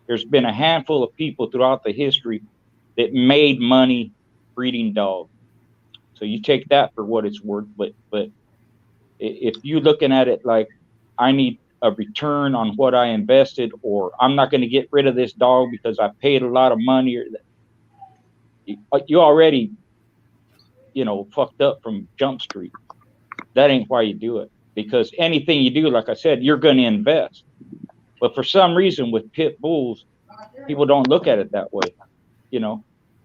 There's been a handful of people throughout the history that made money breeding dogs. So you take that for what it's worth. But if you're looking at it like I need a return on what I invested, or I'm not going to get rid of this dog because I paid a lot of money, or you already, you know, fucked up from Jump Street. That ain't why you do it. Because anything you do, like I said, you're going to invest. But for some reason with pit bulls, people don't look at it that way. You know,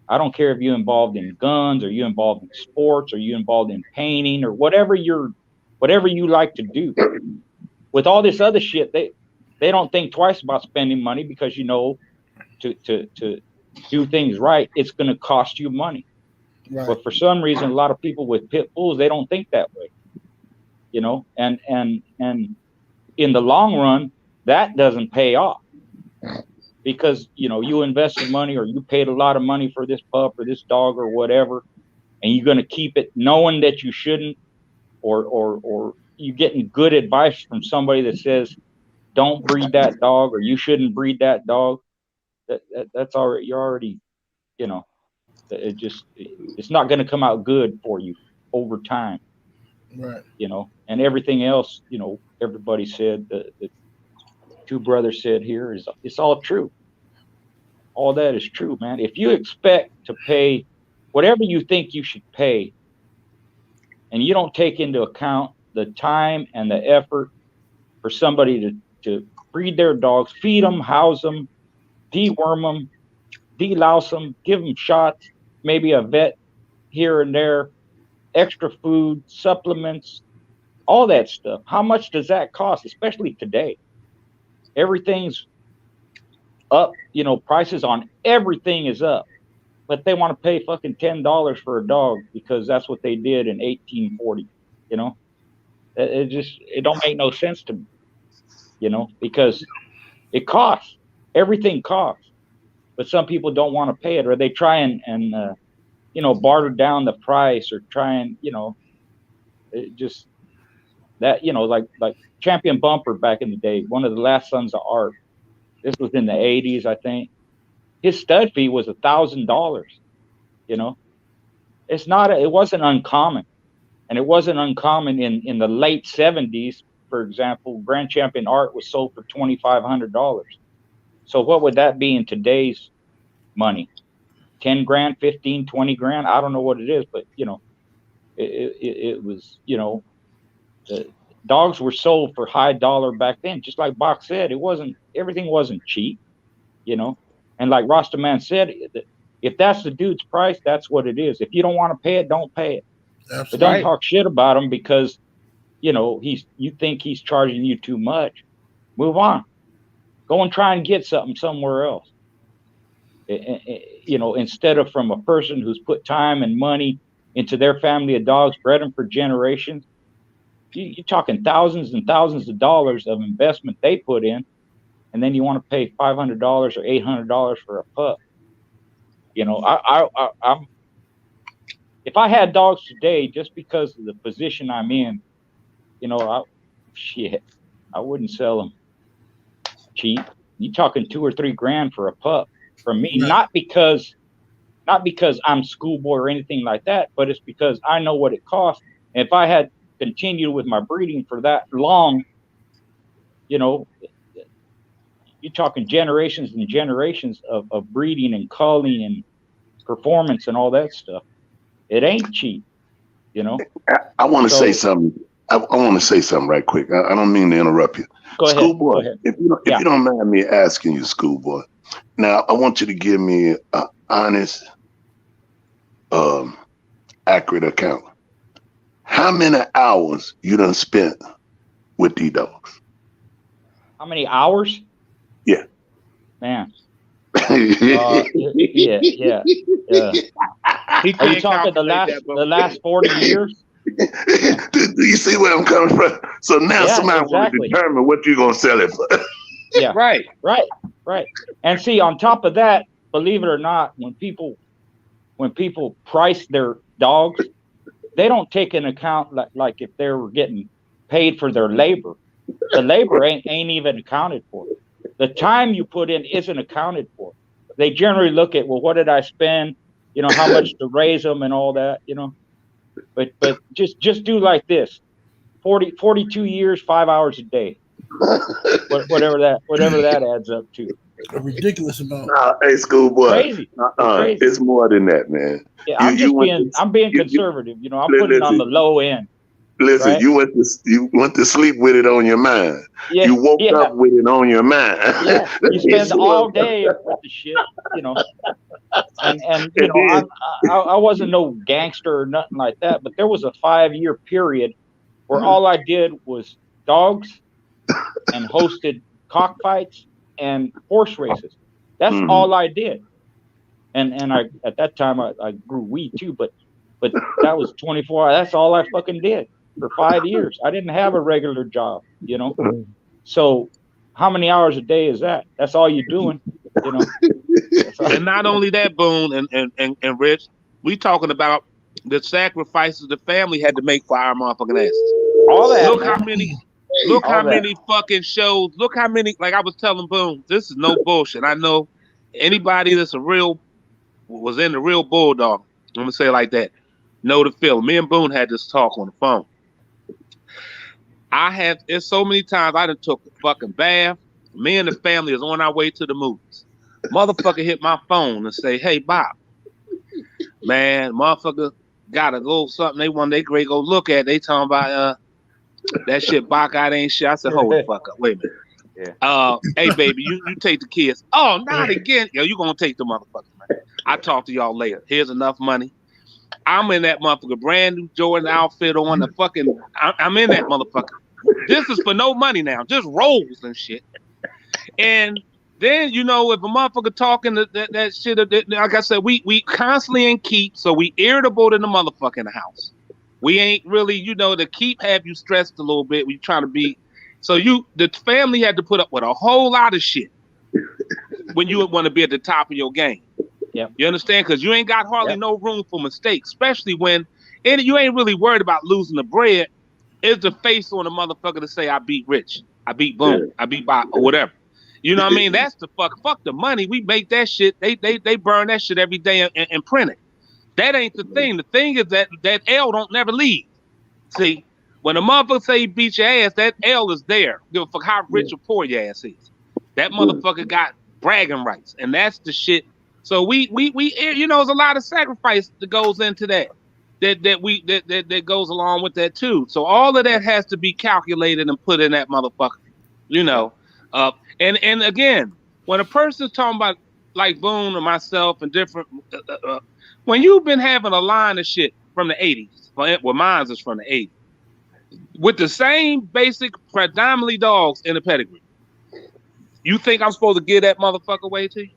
I don't care if you're involved in guns, or you're involved in sports, or you're involved in painting, or whatever you like to do. With all this other shit, they don't think twice about spending money, because, you know, to do things right, it's going to cost you money. Right. But for some reason, a lot of people with pit bulls, they don't think that way. You know, and in the long run, that doesn't pay off, because, you know, you invested money, or you paid a lot of money for this pup or this dog or whatever, and you're going to keep it knowing that you shouldn't, or you getting good advice from somebody that says don't breed that dog, or you shouldn't breed that dog. That's already, you're already, you know, it's not going to come out good for you over time. Right. You know, and everything else, you know, everybody said, the two brothers said here, it's all true. All that is true, man. If you expect to pay whatever you think you should pay, and you don't take into account the time and the effort for somebody to breed their dogs, feed them, house them, deworm them, delouse them, give them shots, maybe a vet here and there, extra food, supplements, all that stuff. How much does that cost, especially today? Everything's up, you know, prices on everything is up, but they want to pay fucking $10 for a dog because that's what they did in 1840. You know, it don't make no sense to me, you know, because it costs, everything costs, but some people don't want to pay it, or they try and you know, barter down the price, or try and, you know, it just that, you know, like Champion Bumper back in the day, one of the last sons of Art. This was in the 80s, I think. His stud fee was $1,000. You know, it wasn't uncommon, and it wasn't uncommon in the late 70s. For example, Grand Champion Art was sold for $2,500. So what would that be in today's money? 10 grand, 15, 20 grand? I don't know what it is, but, you know, it was, you know, dogs were sold for high dollar back then. Just like Bach said, everything wasn't cheap, you know. And like Rastaman said, if that's the dude's price, that's what it is. If you don't want to pay it, don't pay it. That's but don't talk shit about him because, you know, you think he's charging you too much. Move on. Go and try and get something somewhere else. You know, instead of from a person who's put time and money into their family of dogs, bred them for generations. You're talking thousands and thousands of dollars of investment they put in, and then you want to pay $500 or $800 for a pup. You know, I'm if I had dogs today, just because of the position I'm in, you know, I wouldn't sell them cheap. You're talking $2 or $3 grand for a pup from me, not because I'm schoolboy or anything like that, but it's because I know what it costs. And if I had continued with my breeding for that long, you know, you're talking generations and generations of breeding and culling and performance and all that stuff. It ain't cheap, you know. I want to say something. I want to say something right quick. I don't mean to interrupt you. Go ahead. Schoolboy, Go ahead. if you don't mind me asking you, Schoolboy, now I want you to give me an honest, accurate account. How many hours you done spent with these dogs? How many hours? Yeah. Man. Yeah. Are you talking the last 40 years? Do you see where I'm coming from? So now somebody will determine what you're gonna sell it for. Yeah. Right. And see, on top of that, believe it or not, when people price their dogs, they don't take into account like if they were getting paid for their labor. The labor ain't even accounted for. The time you put in isn't accounted for. They generally look at, well, what did I spend? You know, how much to raise them and all that, you know. But just do like this. 42 years, 5 hours a day. Whatever that adds up to. A ridiculous amount. Hey, schoolboy. Crazy. Crazy. It's more than that, man. Yeah, I'm being conservative. You know, I'm putting it on the low end. Listen, right? you went to sleep with it on your mind. Yeah, you woke up with it on your mind. Yeah, you spend all day with the shit, you know. And you know, I wasn't no gangster or nothing like that, but there was a 5-year period where all I did was dogs and hosted cockfights and horse races. That's all I did. And I at that time I grew weed too, but that was 24 hours. That's all I fucking did for 5 years. I didn't have a regular job, you know. So how many hours a day is that? That's all you're doing, you know. And not only that, Boone and Rich, we talking about the sacrifices the family had to make for our motherfucking asses. All that. Look how many fucking shows. Look how many. Like I was telling Boone, this is no bullshit. I know anybody that's was in the real bulldog. I'm gonna say it like that. Know the feeling. Me and Boone had this talk on the phone. It's so many times I done took a fucking bath. Me and the family is on our way to the movies. Motherfucker hit my phone and say, "Hey Bob, man, motherfucker got a little something they great go look at. They talking about that shit Bacot ain't shit." I said, "Hold the fuck up, wait a minute. Yeah. Hey baby, you take the kids." "Oh, not again." "Yo, you gonna take the motherfuckers, man. I talk to y'all later. Here's enough money." I'm in that motherfucker, brand new Jordan outfit on the fucking. I'm in that motherfucker. This is for no money now, just rolls and shit. And then, you know, if a motherfucker talking that shit, like I said, we constantly in keep, so we irritable to the motherfucker in the house. We ain't really, you know, the keep have you stressed a little bit. We trying to be, so the family had to put up with a whole lot of shit when you would want to be at the top of your game. Yep. You understand? Because you ain't got hardly no room for mistakes, especially when, and you ain't really worried about losing the bread. It's the face on the motherfucker to say, "I beat Rich, I beat Boone, I beat Bob," or whatever. You know what I mean? That's the fuck the money. We make that shit. They burn that shit every day and print it. That ain't the thing. The thing is that L don't never leave. See, when a motherfucker say he beat your ass, that L is there. Give a fuck how rich or poor your ass is. That motherfucker got bragging rights, and that's the shit. So we you know, there's a lot of sacrifice that goes into that goes along with that too. So all of that has to be calculated and put in that motherfucker. You know, and again, when a person's talking about like Boone or myself and different, when you've been having a line of shit from the 80s, well, mine is from the 80s, with the same basic predominantly dogs in the pedigree, you think I'm supposed to give that motherfucker away to you?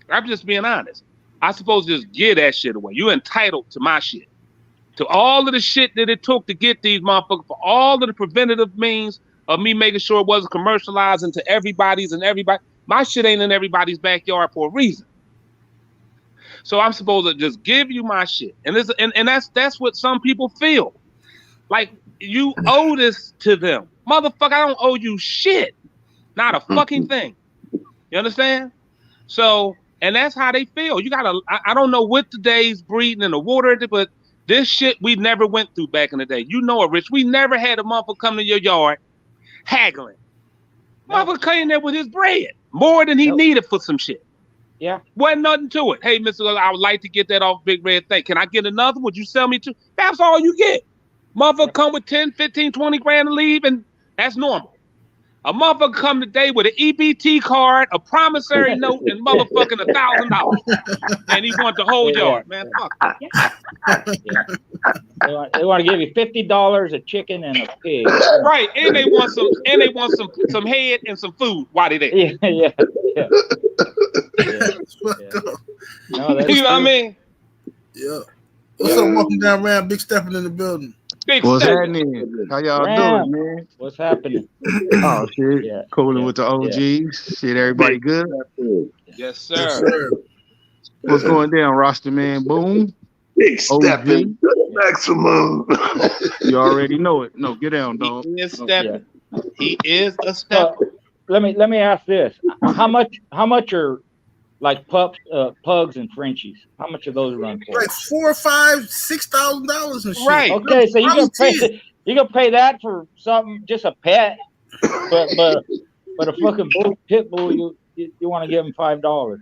I'm just being honest. I'm supposed to just give that shit away. You're entitled to my shit. To all of the shit that it took to get these motherfuckers, for all of the preventative means of me making sure it wasn't commercialized into everybody's and everybody. My shit ain't in everybody's backyard for a reason. So I'm supposed to just give you my shit. And that's what some people feel. Like you owe this to them. Motherfucker, I don't owe you shit. Not a fucking thing. You understand? So, and that's how they feel. You gotta, I don't know what the day's breeding in the water, but this shit we never went through back in the day. You know it, Rich. We never had a motherfucker come to your yard haggling. Motherfucker came there with his bread. More than he needed for some shit. Yeah. Wasn't nothing to it. "Hey, Mr. I would like to get that off Big Red thing. Can I get another? Would you sell me two?" That's all you get. Motherfucker come with 10, 15, 20 grand to leave, and that's normal. A motherfucker come today with an EBT card, a promissory note, and motherfucking $1,000. And he want the whole yard, man. Fuck. Yeah. They want to give you $50, a chicken, and a pig. Right, and they want some head and some food while they there. Yeah. No, you know what I mean? Yeah. What's up? Welcome down, Ram. Big Stepping in the building. What's happening? How y'all doing, man? What's happening? Oh shit, cooling with the OGs. Shit, everybody good? Yes, sir. Yes, sir. What's going down, roster man? Boom. Big step into the maximum. You already know it. No, get down, dog. He is stepping. He is a step. Let me ask this: how much are like pups, pugs, and Frenchies? How much are those run for? Like $4,000, $5,000, $6,000 and shit. Right. Okay, so you gonna pay that for something, just a pet, but a fucking pit bull, you want to give him $5.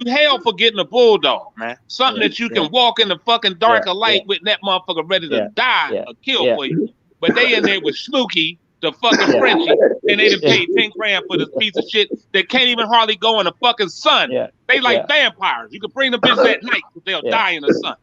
Hell for getting a bulldog, man. Something that you can walk in the fucking dark of light with, and that motherfucker ready to die or kill for you. But they in there with Snooky, the fucking Frenchie, and they done paid 10 grand for this piece of shit that can't even hardly go in the fucking sun. They like vampires. You can bring them bitches at night, but they'll die in the sun.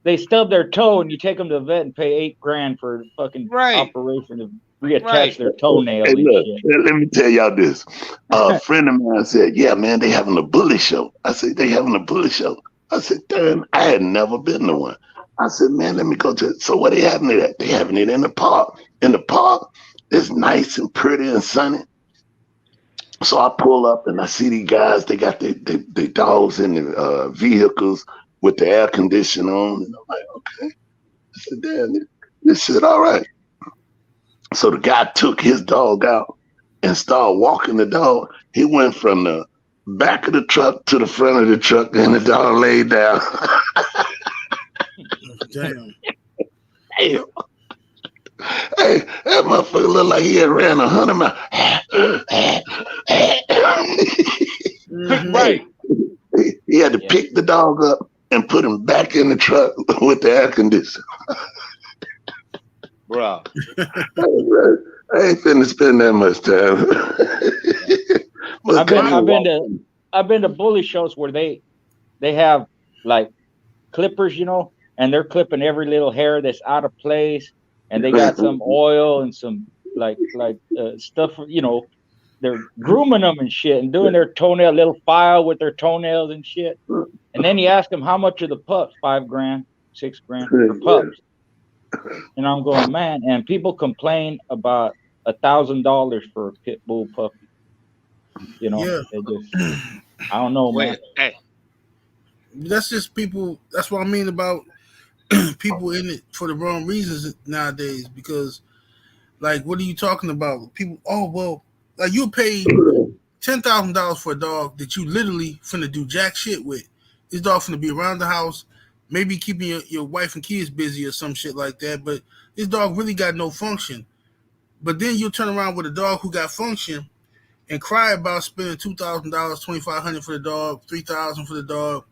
They stub their toe, and you take them to the vet and pay 8 grand for fucking operation to reattach their toenail. Hey, look, let me tell y'all this. A friend of mine said, "Yeah, man, they having a bully show." I said, "They having a bully show?" I said, "Damn, I had never been to one." I said, "Man, let me go to it." So what they having it at? They having it in the park. In the park, it's nice and pretty and sunny. So I pull up and I see these guys. They got their dogs in the vehicles with the air conditioner on, and I'm like, okay. I said, "Damn, this shit all right." So the guy took his dog out and started walking the dog. He went from the back of the truck to the front of the truck, and the dog laid down. Damn. Damn. Hey, that motherfucker looked like he had ran 100 miles. Right. He had to pick the dog up and put him back in the truck with the air conditioner. Bro. I ain't finna spend that much time. I've been to bully shows where they have like clippers, you know, and they're clipping every little hair that's out of place, and they got some oil and some like stuff, you know, they're grooming them and shit and doing their toenail, little file with their toenails and shit. And then you ask them how much are the pups? 5 grand, 6 grand for pups. And I'm going, man, and people complain about $1,000 for a pit bull puppy. You know, they just, I don't know, man. That's just people. That's what I mean about people in it for the wrong reasons nowadays. Because, like, what are you talking about? People, oh well, like you pay $10,000 for a dog that you literally finna do jack shit with. This dog finna be around the house, maybe keeping your wife and kids busy or some shit like that. But this dog really got no function. But then you'll turn around with a dog who got function and cry about spending $2,000, $2,500 for the dog, $3,000 for the dog,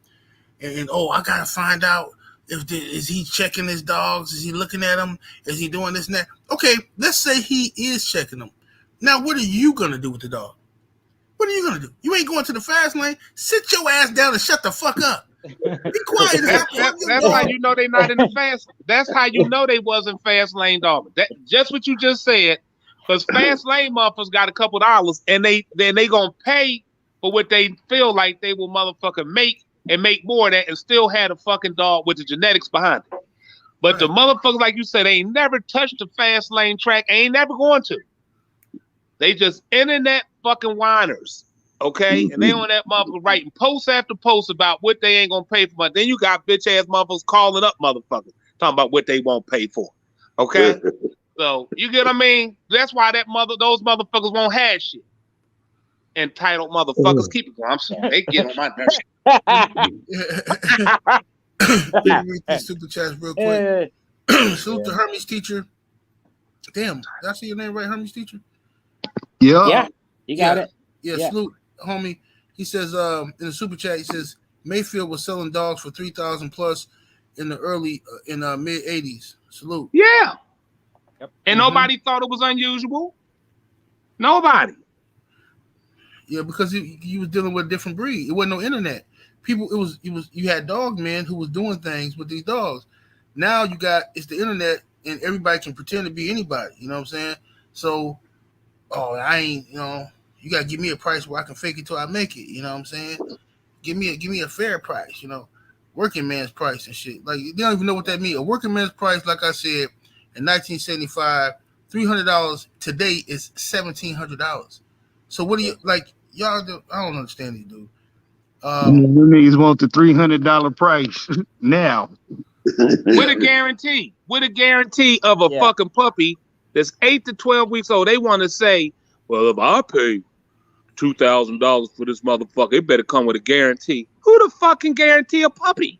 and oh, I gotta find out is he checking his dogs? Is he looking at them? Is he doing this and that? Okay, let's say he is checking them. Now, what are you gonna do with the dog? What are you gonna do? You ain't going to the fast lane. Sit your ass down and shut the fuck up. Be quiet. That's how you know they not in the fast. That's how you know they wasn't fast lane dog. That just what you just said. Because fast lane motherfuckers got a couple dollars, and they gonna pay for what they feel like they will motherfucking make and make more of that, and still had a fucking dog with the genetics behind it. But the motherfuckers, like you said, they ain't never touched the fast lane track, ain't never going to. They just internet fucking whiners, okay? And they on that motherfucker writing post after post about what they ain't gonna pay for. But then you got bitch ass motherfuckers calling up motherfuckers talking about what they won't pay for, okay? So you get what I mean? That's why those motherfuckers won't have shit. Entitled motherfuckers. Keep it going. I'm sorry. They get on my nerves. Read these super chats real quick. Salute to Hermes teacher. Damn, did I see your name right, Hermes teacher? Yeah, you got it. Yeah, salute, homie. He says in the super chat, he says Mayfield was selling dogs for $3,000 plus in the early mid 80s. Salute. Yeah. Yep. And nobody thought it was unusual. Nobody. Yeah, because he was dealing with a different breed. It wasn't no internet. People, you had dog men who was doing things with these dogs. Now it's the internet and everybody can pretend to be anybody. You know what I'm saying? So, I ain't, you gotta give me a price where I can fake it till I make it. You know what I'm saying? Give me a fair price. Working man's price and shit. Like they don't even know what that means. A working man's price, like I said, in 1975, $300 today is $1,700. So what do you like? Y'all, I don't understand these dude. You niggas want the $300 price now. With a guarantee. With a guarantee of a fucking puppy that's 8 to 12 weeks old. They want to say, well, if I pay $2,000 for this motherfucker, it better come with a guarantee. Who the fuck can guarantee a puppy?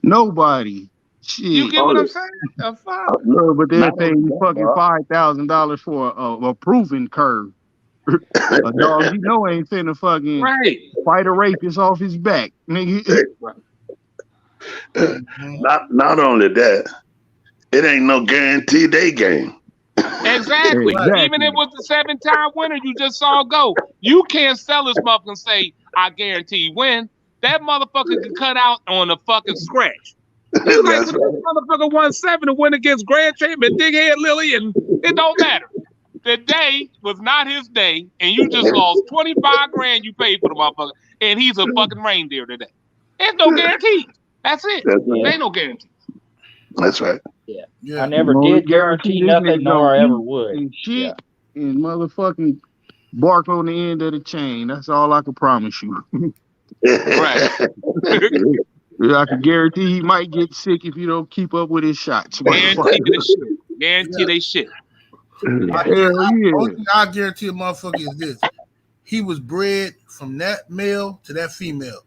Nobody. Shit. You get what I'm saying? No, but they're paying you fucking $5,000 for a proven curve. A dog you know ain't finna fucking fight a rapist off his back, nigga. Not only that, it ain't no guarantee they game. Exactly. Even if it was the 7-time winner you just saw go, you can't sell this motherfucker and say, I guarantee you win. That motherfucker can cut out on a fucking scratch. You like this motherfucker won 7 to win against Grand Champion, Dighead Lily, and it don't matter. The day was not his day, and you just lost 25 grand you paid for the motherfucker, and he's a fucking reindeer today. There's no guarantee. That's it. There ain't no guarantee. That's right. Yeah. I never did guarantee nothing, nor I ever would. And shit and motherfucking bark on the end of the chain. That's all I can promise you. Right. I can guarantee he might get sick if you don't keep up with his shots. Guarantee this shit. Guarantee they shit. I guarantee a motherfucker is this. He was bred from that male to that female.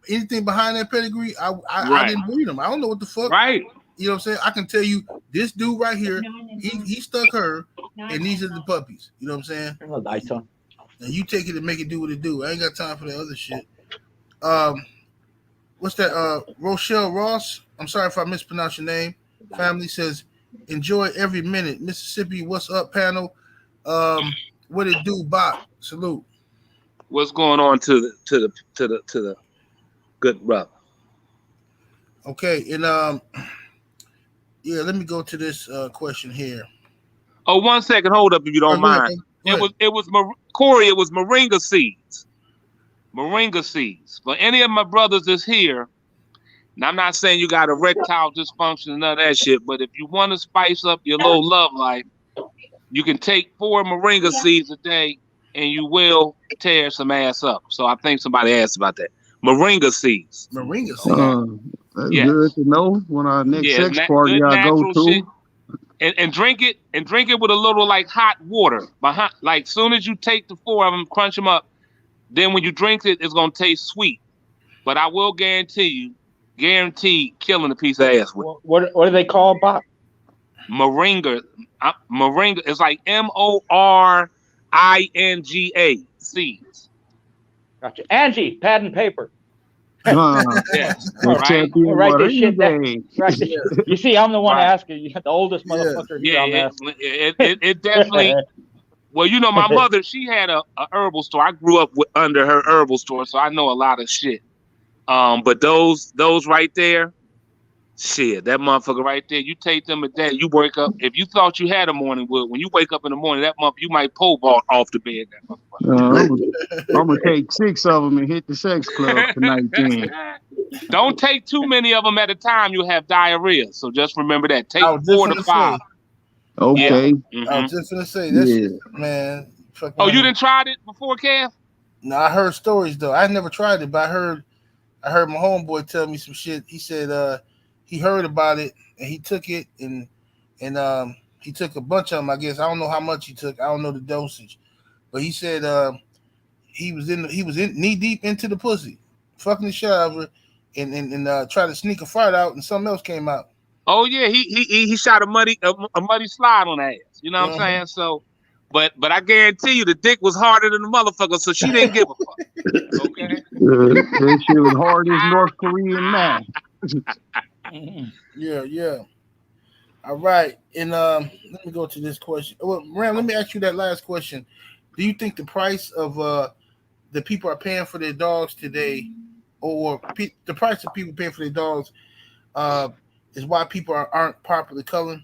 Anything behind that pedigree, I didn't breed him. I don't know what the fuck. Right. You know what I'm saying? I can tell you this dude right here, he stuck her, and these are the puppies. You know what I'm saying? And you take it and make it do what it do. I ain't got time for that other shit. What's that? Rochelle Ross. I'm sorry if I mispronounced your name. Family says, enjoy every minute. Mississippi, what's up, panel? What it do, Bop? Salute. What's going on to the good brother? Okay, and let me go to this question here. Oh, 1 second, hold up if you don't mind. It was Corey. It was moringa seeds. Moringa seeds. For any of my brothers that's here, and I'm not saying you got erectile dysfunction and none of that shit, but if you want to spice up your little love life, you can take 4 moringa seeds a day, and you will tear some ass up. So I think somebody asked about that. Moringa seeds. Moringa seeds. That's good to know when our next sex party I go to. Shit. And drink it with a little like hot water. Like soon as you take the 4 of them, crunch them up, then when you drink it, it's gonna taste sweet. But I will guarantee killing a piece of ass with. What do they call, Bob? Moringa. Moringa is like Moringa seeds. Gotcha. Angie, pad and paper. Yeah. Write this shit down. You see, I'm the one asking. You got the oldest motherfucker here. It definitely. Well, you know, my mother, she had a herbal store. I grew up under her herbal store, so I know a lot of shit. But those right there, shit, that motherfucker right there, you take them a day, you wake up. If you thought you had a morning wood, when you wake up in the morning, that month you might pole vault off the bed. I'm gonna take 6 of them and hit the sex club tonight. Then. Don't take too many of them at a time. You'll have diarrhea. So just remember that. Take 4 to 5. Okay. Yeah. I was just gonna say this, man. Oh, you didn't try it before, Kev? No, I heard stories though. I never tried it, but I heard my homeboy tell me some shit. He said he heard about it and he took it and he took a bunch of them. I guess I don't know how much he took. I don't know the dosage, but he said he was in knee deep into the pussy, fucking the shit out of her, and tried to sneak a fart out, and something else came out. Oh yeah, he shot a muddy slide on that ass. You know what I'm saying? So, but I guarantee you the dick was harder than the motherfucker, so she didn't give a fuck. Okay. That shit was hard as North Korean now. Yeah. All right, and let me go to this question. Well, Ram, let me ask you that last question. Do you think the price of the people are paying for their dogs today, or the price of people paying for their dogs, is why people aren't popularly culling?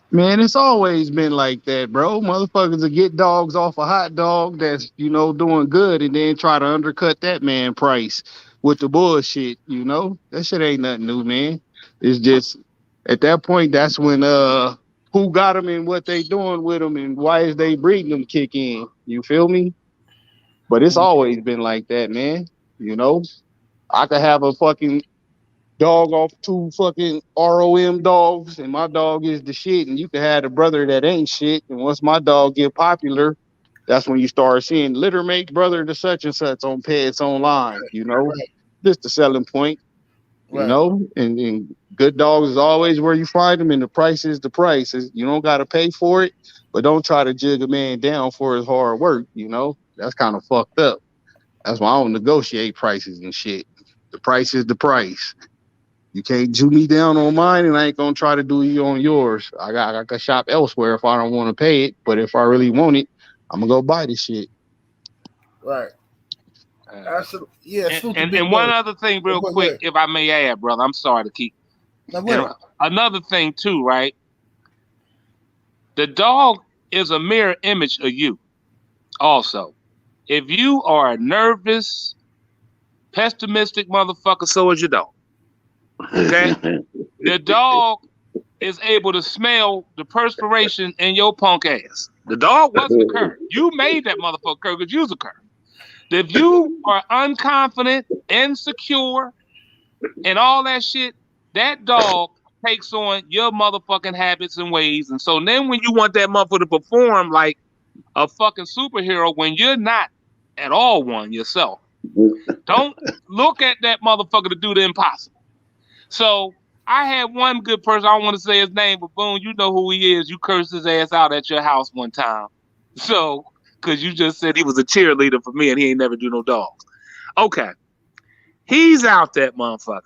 Man, it's always been like that, bro. Motherfuckers will get dogs off a hot dog that's, doing good and then try to undercut that man price with the bullshit, That shit ain't nothing new, man. It's just, at that point, that's when who got them and what they doing with them and why is they breeding them kick in. You feel me? But it's always been like that, man. You know, I could have a fucking dog off 2 fucking ROM dogs, and my dog is the shit, and you can have a brother that ain't shit. And once my dog get popular, that's when you start seeing litter mate brother to such and such on pets online, you know. Right. Just the selling point, you Right. know. And good dogs is always where you find them, and the price is the price. You don't got to pay for it, but don't try to jig a man down for his hard work, you know. That's kind of fucked up. That's why I don't negotiate prices and shit. The price is the price. You can't Jew me down on mine, and I ain't gonna try to do you on yours. I got shop elsewhere if I don't want to pay it, but if I really want it, I'm gonna go buy this shit. Right. Absolutely. Yeah. And one other thing, real quick, if I may add, brother. I'm sorry to keep. Another thing too, right? The dog is a mirror image of you. Also, if you are a nervous, pessimistic motherfucker, so is your dog. Okay, the dog is able to smell the perspiration in your punk ass. The dog wasn't a cur. You made that motherfucker cur because you was a cur. If you are unconfident, insecure, and all that shit, that dog takes on your motherfucking habits and ways. And so then when you want that motherfucker to perform like a fucking superhero when you're not at all one yourself, don't look at that motherfucker to do the impossible. So I had one good person, I don't want to say his name, but boom, you know who he is. You cursed his ass out at your house one time. So, because you just said he was a cheerleader for me and he ain't never do no dogs. Okay. He's out that motherfucker.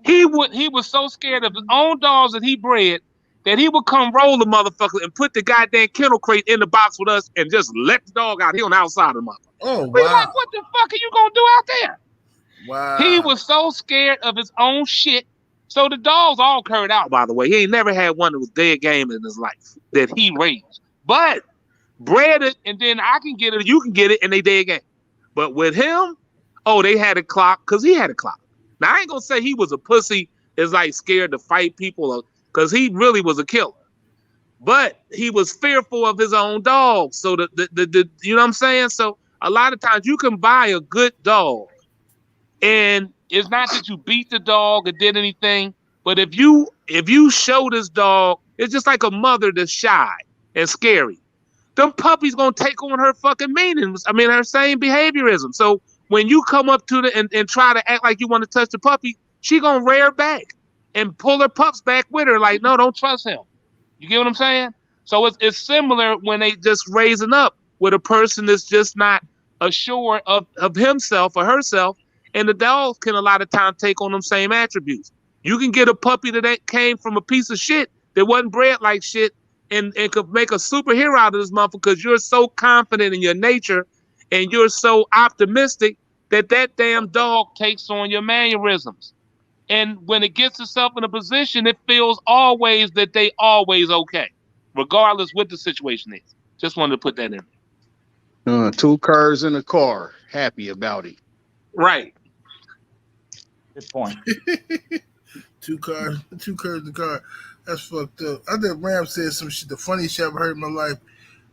He was so scared of his own dogs that he bred that he would come roll the motherfucker and put the goddamn kennel crate in the box with us and just let the dog out. He on the outside of the motherfucker. Oh, wow. We like, what the fuck are you gonna do out there? Wow. He was so scared of his own shit. So the dogs all curved out, by the way. He ain't never had one that was dead game in his life that he raised. But bred it, and then I can get it, you can get it, and they dead game. But with him, oh, they had a clock, because he had a clock. Now, I ain't going to say he was a pussy, is like scared to fight people, because he really was a killer. But he was fearful of his own dog. So, the you know what I'm saying? So, a lot of times you can buy a good dog, and it's not that you beat the dog or did anything, but if you show this dog, it's just like a mother that's shy and scary. Them puppies gonna take on her fucking meanings. I mean, her same behaviorism. So when you come up to the and try to act like you want to touch the puppy, she gonna rear back and pull her pups back with her. Like, no, don't trust him. You get what I'm saying? So it's similar when they just raising up with a person that's just not assured of himself or herself. And the dogs can a lot of times take on them same attributes. You can get a puppy that came from a piece of shit that wasn't bred like shit and could make a superhero out of this motherfucker because you're so confident in your nature and you're so optimistic that damn dog takes on your mannerisms. And when it gets itself in a position, it feels always that they always okay, regardless what the situation is. Just wanted to put that in there. 2 cars in a car, happy about it. Right. Good point. 2 cars in the car. That's fucked up. I think Ram said some shit, the funniest shit I've ever heard in my life.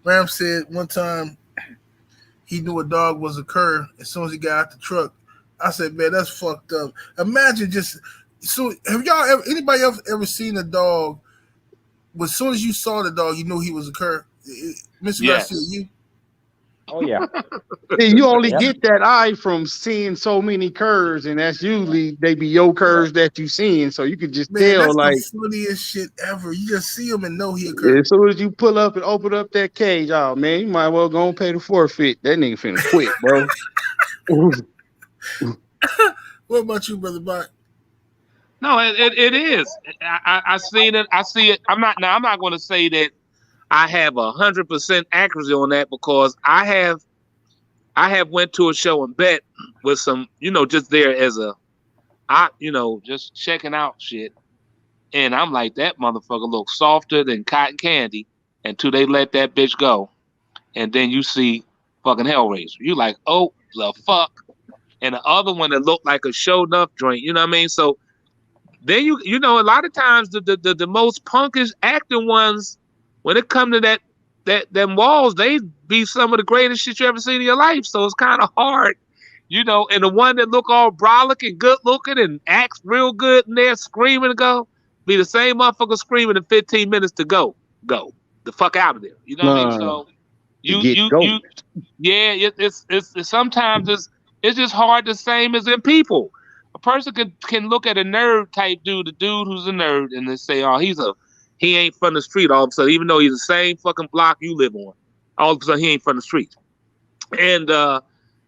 Ram said one time he knew a dog was a cur as soon as he got out the truck. I said, man, that's fucked up. Imagine just so have y'all anybody else ever seen a dog? As soon as you saw the dog, you knew he was a cur. Mr. Garcia, you? Oh yeah. You only get that eye from seeing so many curs, and that's usually they be your curs that you seeing, so you can just tell. That's like the funniest shit ever. You just see him and know he a cur. As soon as you pull up and open up that cage, oh man, you might well go and pay the forfeit. That nigga finna quit, bro. What about you, Brother Bot? No, it is. I seen it. I see it. I'm not going to say that I have 100% accuracy on that because I have went to a show and bet with some, just there as just checking out shit. And I'm like, that motherfucker looks softer than cotton candy until they let that bitch go. And then you see fucking Hellraiser. You like, oh, the fuck. And the other one that looked like a show enough joint, you know what I mean? So then a lot of times the most punkish acting ones, when it come to that them walls, they be some of the greatest shit you ever seen in your life. So it's kind of hard, you know. And the one that look all brolic and good looking and acts real good and they're screaming to go, be the same motherfucker screaming in 15 minutes to go the fuck out of there. You know what I mean? So To you get you going. you yeah, it's sometimes it's just hard the same as in people. A person can look at a nerd type dude, the dude who's a nerd, and then say, oh, he ain't from the street all of a sudden, even though he's the same fucking block you live on. All of a sudden he ain't from the street. And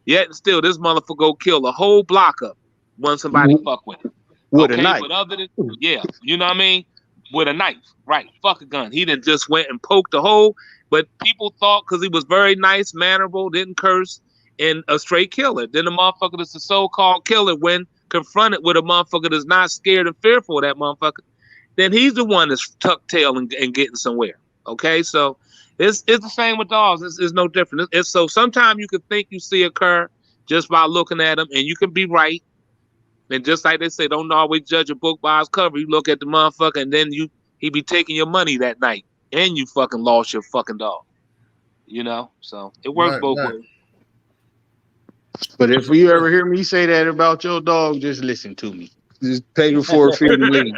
yet and still this motherfucker go kill a whole block up when somebody fuck with him. With a Okay, knife. but other than yeah, you know what I mean? With a knife, right? Fuck a gun. He done just went and poked a hole, but people thought because he was very nice, mannerable, didn't curse, and a straight killer. Then the motherfucker that's a so-called killer, when confronted with a motherfucker that's not scared and fearful of that motherfucker, then he's the one that's tucked tail and getting somewhere. Okay, so it's the same with dogs. It's no different. It's so sometimes you can think you see a cur just by looking at him, and you can be right. And just like they say, don't always judge a book by its cover. You look at the motherfucker, and then he be taking your money that night, and you fucking lost your fucking dog. You know, so it works Right, both right. ways. But if you ever hear me say that about your dog, just listen to me. Just pay the forfeit and leave.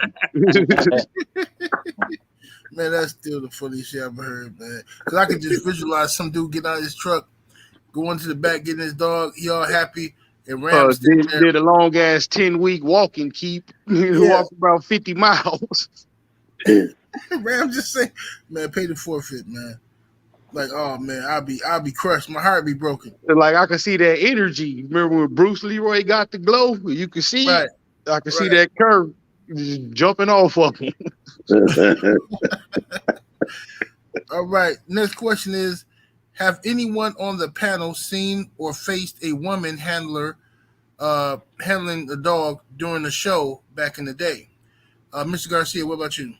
Man, that's still the funniest shit I've ever heard, man. Because I could just visualize some dude get out of his truck, go into the back, getting his dog, he all happy, and Ram standing there. Did a long ass 10-week walking keep. Walked about 50 miles. Ram just say, man, pay the forfeit, man. Like, oh man, I'll be crushed. My heart be broken. Like I can see that energy. Remember when Bruce Leroy got the glow? You can see Right. it. I can see that curve just jumping off of him. All right. Next question is, have anyone on the panel seen or faced a woman handler handling a dog during the show back in the day? Mr. Garcia, what about you?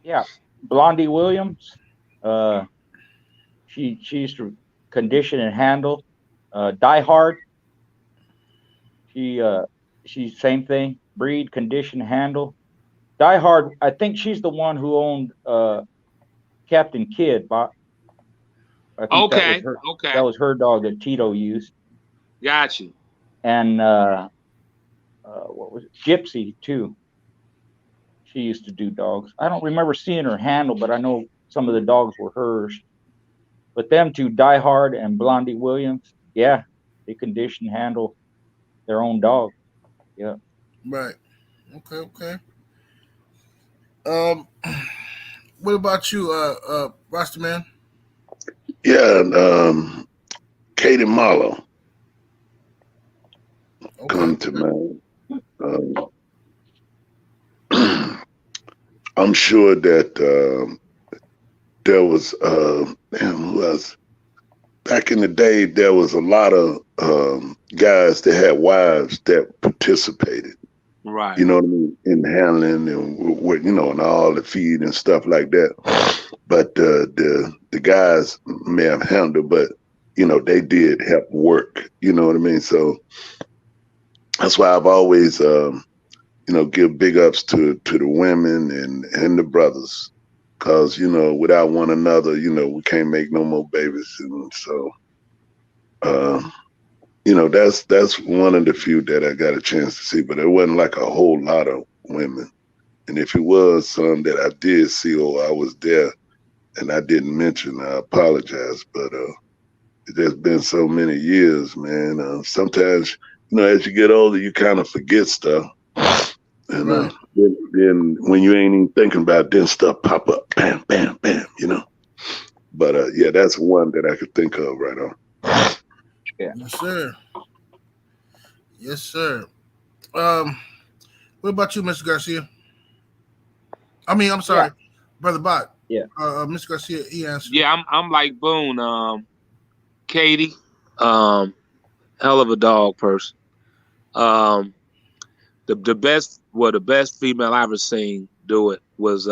Yeah, Blondie Williams. She used to condition and handle. Die Hard. She's same thing. Breed, condition, handle. Die Hard. I think she's the one who owned Captain Kidd. I think that was her. Okay. That was her dog that Tito used. Got you. And what was it? Gypsy too. She used to do dogs. I don't remember seeing her handle, but I know some of the dogs were hers. But them two, Die Hard and Blondie Williams, yeah, they condition handle their own dog. Yeah. Right. Okay. What about you, Rasta Man? Yeah, Katie Marlowe come to mind. I'm sure that there was who else? Back in the day, there was a lot of guys that had wives that participated. Right. You know what I mean, in handling and what and all the feed and stuff like that. But the guys may have handled, but they did help work. You know what I mean. So that's why I've always give big ups to the women and the brothers. Cause without one another, we can't make no more babies, and so, that's one of the few that I got a chance to see. But it wasn't like a whole lot of women, and if it was some that I did see or I was there and I didn't mention, I apologize. But there's been so many years, man. Sometimes, as you get older, you kind of forget stuff. And Right. then when you ain't even thinking about it, then stuff pop up, bam, bam, bam, But yeah, that's one that I could think of right on. Yeah. Yes, sir. Yes, sir. What about you, Mr. Garcia? I'm sorry, Brother Bot. Yeah. Mr. Garcia, he answered. Yeah, I'm like Boone. Katie, hell of a dog person. The best female I ever seen do it was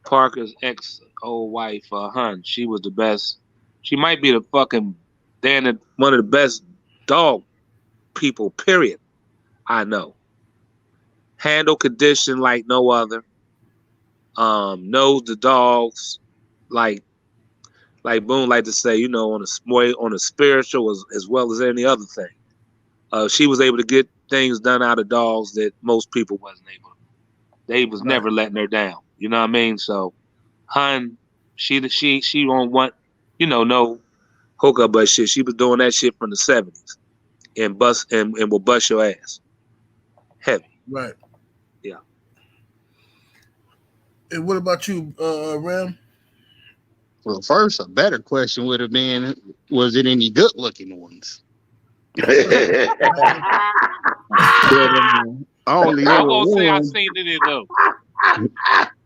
Parker's ex old wife, Hun. She was the best. She might be the fucking one of the best dog people, period. I know. Handle condition like no other. Knows the dogs. like Boone like to say, you know, on a spiritual as well as any other thing. She was able to get things done out of dogs that most people wasn't able. They was never letting her down. You know what I mean? So, Hun, she don't want, you know, no hookup butt shit. She was doing that shit from the 70s and will bust your ass heavy. Right. Yeah. And what about you, Ram? Well, first, a better question would have been, was it any good-looking ones? I only I'm know gonna say I one. seen it though.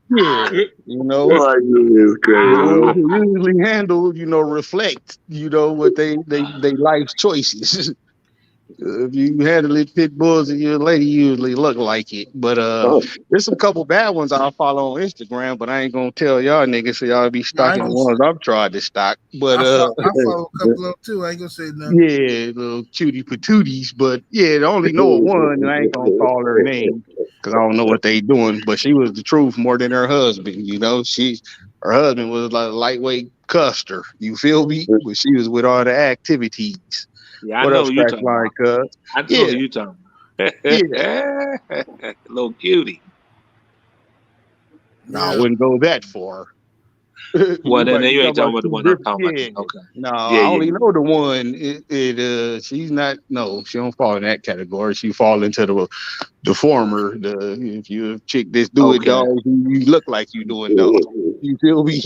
Yeah, you know, Boy, you is crazy. who usually handle, you know, reflect, you know, what they life's choices. If you handle it pit bulls and your lady usually look like it. But Oh, there's some couple bad ones I'll follow on Instagram, but I ain't gonna tell y'all niggas so y'all be No, I stocking ain't the gonna ones I've tried to stock. But I follow a couple of them too. I ain't gonna say nothing. yeah, little cutie patooties. But yeah, I only know of one, and I ain't gonna call her name because I don't know what they doing. But she was the truth more than her husband. You know, her husband was like a lightweight custer. You feel me? But she was with all the activities. Yeah, I What know up, who you Scratch talking Line? about. I know Yeah, who you talking yeah. about. Little cutie. No, I Yeah. wouldn't go that far. Well, We then might be you talking ain't talking about about the two one I'm different. talking about. Yeah. Okay. No, Yeah, I yeah, only yeah. know the one. She's not. No, she don't fall in that category. She fall into the former. If you a chick that's doing Okay. dogs, you look like you doing dogs. You feel me?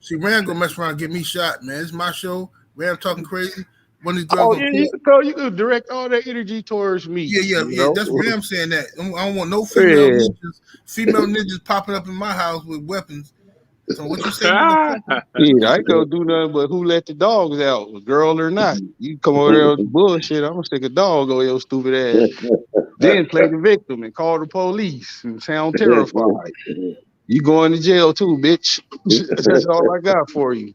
See, Ram gonna mess around and get me shot, man. It's my show. Ram talking crazy. One of these girls Oh gonna yeah, pull up. you could direct all that energy towards me. You Yeah. know. That's Ram saying that. I don't want no Yeah. female ninjas popping up in my house with weapons. So what you say, motherfucker? Yeah, I ain't gonna do nothing but who let the dogs out, girl or not. You come over there with bullshit, I'm gonna stick a dog on your stupid ass. Then play the victim and call the police and sound terrified. You going to jail too, bitch. That's all I got for you.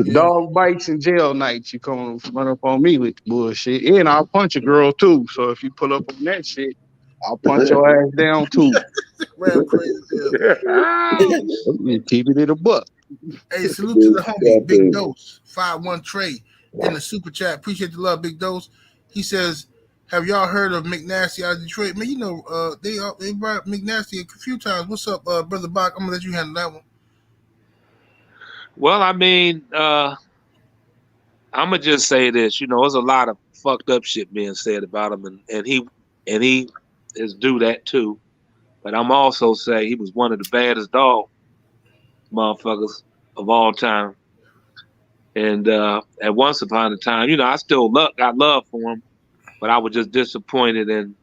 Yeah. Dog bites and jail nights. You come run up on me with bullshit. And I'll punch a girl too. So if you pull up on that shit, I'll punch your ass down too. Ram crazy as You keep it in a buck. hell. Hey, salute to the homie, Big Dose, 5-1 Trey in the super chat. Appreciate the love, Big Dose. He says, have y'all heard of McNasty out of Detroit? Man, you know, they brought up McNasty a few times. What's up, Brother Bach? I'm gonna let you handle that one. Well, I mean, I'm gonna just say this. You know, there's a lot of fucked up shit being said about him, and he is due that too. But I'm also say he was one of the baddest dog motherfuckers of all time. And at once upon a time, you know, I still got love for him, but I was just disappointed in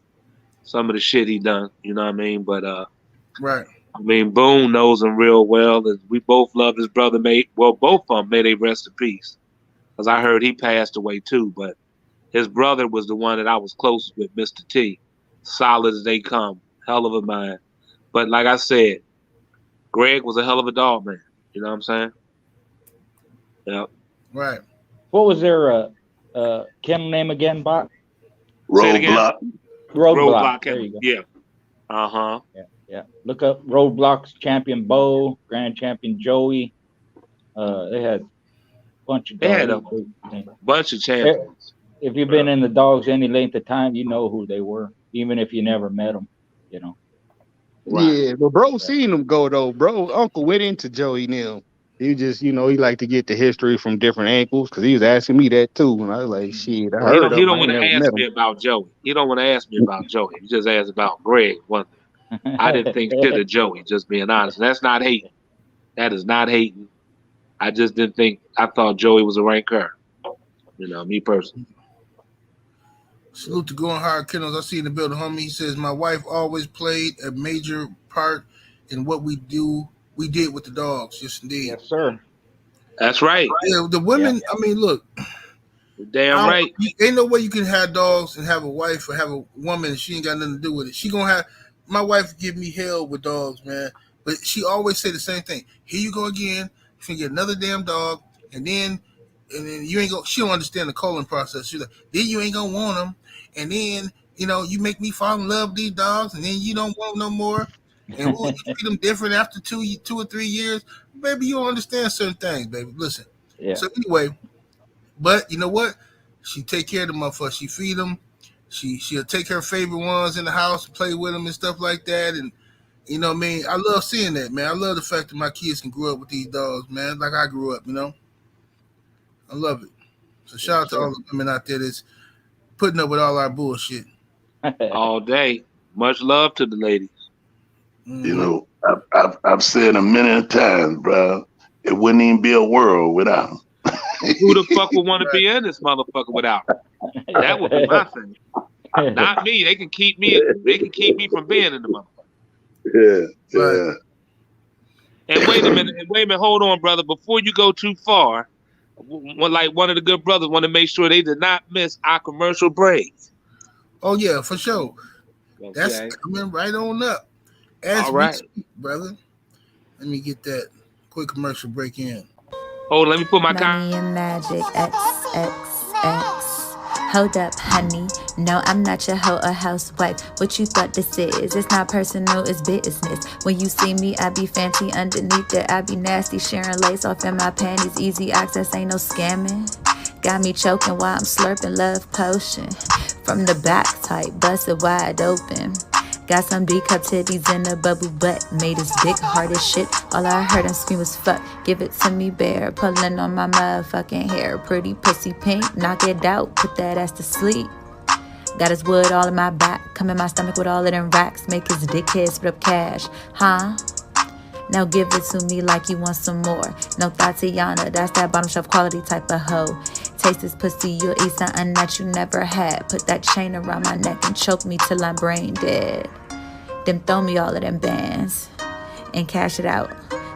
some of the shit he done. You know what I mean? But Right. I mean, Boone knows him real well, and we both love his brother. Both of them may they rest in peace, because I heard he passed away too. But his brother was the one that I was closest with, Mr. T. Solid as they come, hell of a man. But like I said, Greg was a hell of a dog man. You know what I'm saying? Yeah. Right. What was their kennel name again, Bot? Say it again. Roadblock. Roadblock. Roadblock There Kennel. you go. Yeah. Uh-huh. Yeah. Look up Roadblocks champion Bo, grand champion Joey. They had a bunch of They had a dogs. bunch of champions. If you've been in the dogs any length of time, you know who they were, even if you never met them. You know. Right. Yeah, but bro seen him go though. Bro, uncle went into Joey Neal. He just, you know, he liked to get the history from different angles because he was asking me that too. And I was like, shit, I Well, he heard don't of he him. don't I ain't want to never ask met me him. about Joey. He don't want to ask me about Joey. He just asked about Greg one thing. I didn't think shit of Joey, just being honest. And that's not hating. That is not hating. I just didn't think I thought Joey was a ranker. You know, me personally. Salute to Going Hard Kennels. I see in the building, homie. He says, my wife always played a major part in what we did with the dogs. Yes, indeed. Yes, sir. That's right. Yeah, the Yeah. women, I mean, look, You're damn right. ain't no way you can have dogs and have a wife or have a woman and she ain't got nothing to do with it. She gonna have, my wife give me hell with dogs, man. But she always say the same thing. Here you go again. You can get another damn dog, and then you ain't gonna. She don't understand the culling process. She's like, then you ain't gonna want them, and then you know you make me fall in love with these dogs, and then you don't want them no more. And we'll feed them different after 2 or 3 years. Baby, you'll understand certain things, baby. Listen. Yeah. So anyway, but you know what? She take care of the motherfucker. She feed them. She'll take her favorite ones in the house, play with them and stuff like that. And you know what I mean? I love seeing that, man. I love the fact that my kids can grow up with these dogs, man, like I grew up, you know? I love it. So shout out to all the women out there that's putting up with all our bullshit. All day. Much love to the ladies. Mm-hmm. You know, I've said a million times, bro, it wouldn't even be a world without them. Who the fuck would want to be in this motherfucker without them? That would be my thing. Not me. They can keep me. They can keep me from being in the motherfucker. Yeah, yeah. And wait a minute. Hold on, brother. Before you go too far, like one of the good brothers want to make sure they did not miss our commercial break. Oh yeah, for sure. Okay. That's coming right on up. As all right, speak, brother. Let me get that quick commercial break in. Oh, let me put my Money and magic XXX. Hold up, honey. No, I'm not your hoe or housewife. What you thought this is? It's not personal, it's business. When you see me, I be fancy. Underneath it, I be nasty. Sharing lace off in my panties. Easy access, ain't no scamming. Got me choking while I'm slurping love potion. From the back type, busted wide open. Got some D-cup titties in a bubble butt. Made his dick hard as shit. All I heard him scream was fuck. Give it to me, bear. Pulling on my motherfucking hair. Pretty pussy pink. Knock it out. Put that ass to sleep. Got his wood all in my back. Come in my stomach with all of them racks. Make his dickhead split up cash. Huh? Now give it to me like you want some more. No Tatiana, that's that bottom shelf quality type of hoe. Taste this pussy, you'll eat something that you never had. Put that chain around my neck and choke me till I'm brain dead. Then throw me all of them bands and cash it out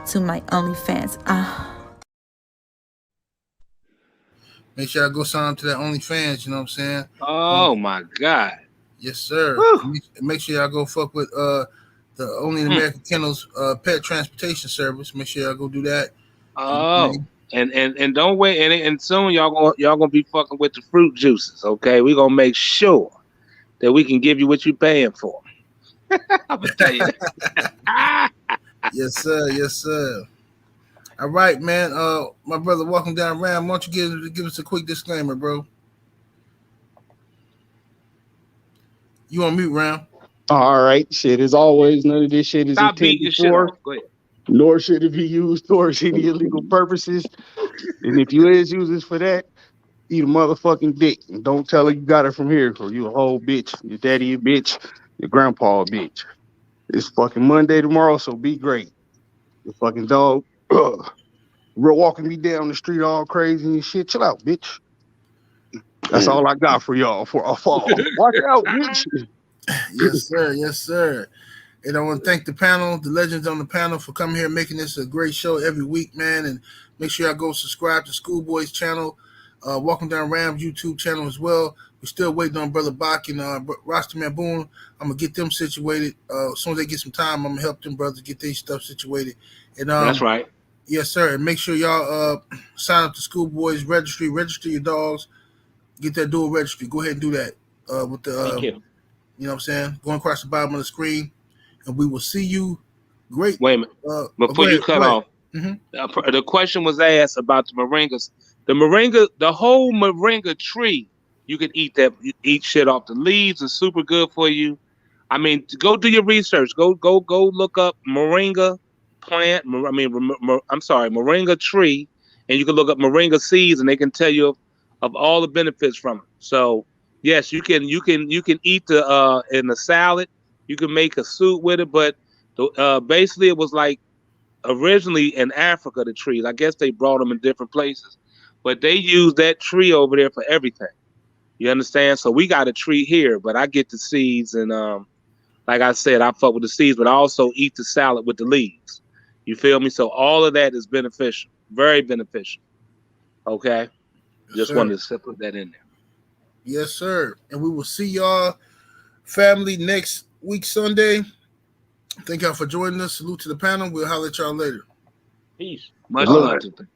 to my OnlyFans. Make sure I go sign up to that OnlyFans, you know what I'm saying? Oh my God. Yes, sir. Make sure y'all go fuck with the Only in American Kennels pet transportation service. Make sure y'all go do that. Oh. And don't wait, and soon y'all gonna be fucking with the fruit juices, okay? We're gonna make sure that we can give you what you're paying for. I'm gonna tell you that. Yes, sir. Yes, sir. All right, man. My brother walking down Ram. Why don't you give us a quick disclaimer, bro? You on mute, Ram? All right, shit. As always, none of this shit is Stop beating your intended shit for, off. Go ahead. nor should it be used towards any illegal purposes. And if you is using this for that, eat a motherfucking dick. And don't tell her you got it from here, or you a whole bitch. Your daddy a bitch. Your grandpa a bitch. It's fucking Monday tomorrow, so be great. Your fucking dog walking me down the street all crazy and shit. Chill out, bitch. That's all I got for y'all for a fall. Watch out, bitch. Yes, sir. Yes, sir. And I want to thank the panel, the legends on the panel, for coming here, making this a great show every week, man. And make sure y'all go subscribe to Schoolboy's channel, Walking Down Ram's YouTube channel as well. We're still waiting on Brother Bach and Rastaman Boone. I'm going to get them situated. As soon as they get some time, I'm going to help them brothers get their stuff situated. And that's right. Yes, sir. And make sure y'all sign up to Schoolboy's registry, register your dogs, get that dual registry. Go ahead and do that. With the, Thank you. You know what I'm saying? Going across the bottom of the screen. And we will see you. Great. Wait a minute. Before you cut off, the question was asked about the moringas. The whole moringa tree, you can eat that. You eat shit off. The leaves are super good for you. I mean, go do your research. Go look up moringa plant. Moringa tree, and you can look up moringa seeds, and they can tell you of all the benefits from it. So yes, you can eat the in the salad. You can make a soup with it, but basically it was like originally in Africa, the trees. I guess they brought them in different places, but they use that tree over there for everything. You understand? So we got a tree here, but I get the seeds, and like I said, I fuck with the seeds, but I also eat the salad with the leaves. You feel me? So all of that is beneficial, very beneficial. Okay, just wanted to put that in there. Yes, sir. And we will see y'all, family, next week Sunday. Thank y'all for joining us. Salute to the panel. We'll holler at y'all later. Peace. Much love to them.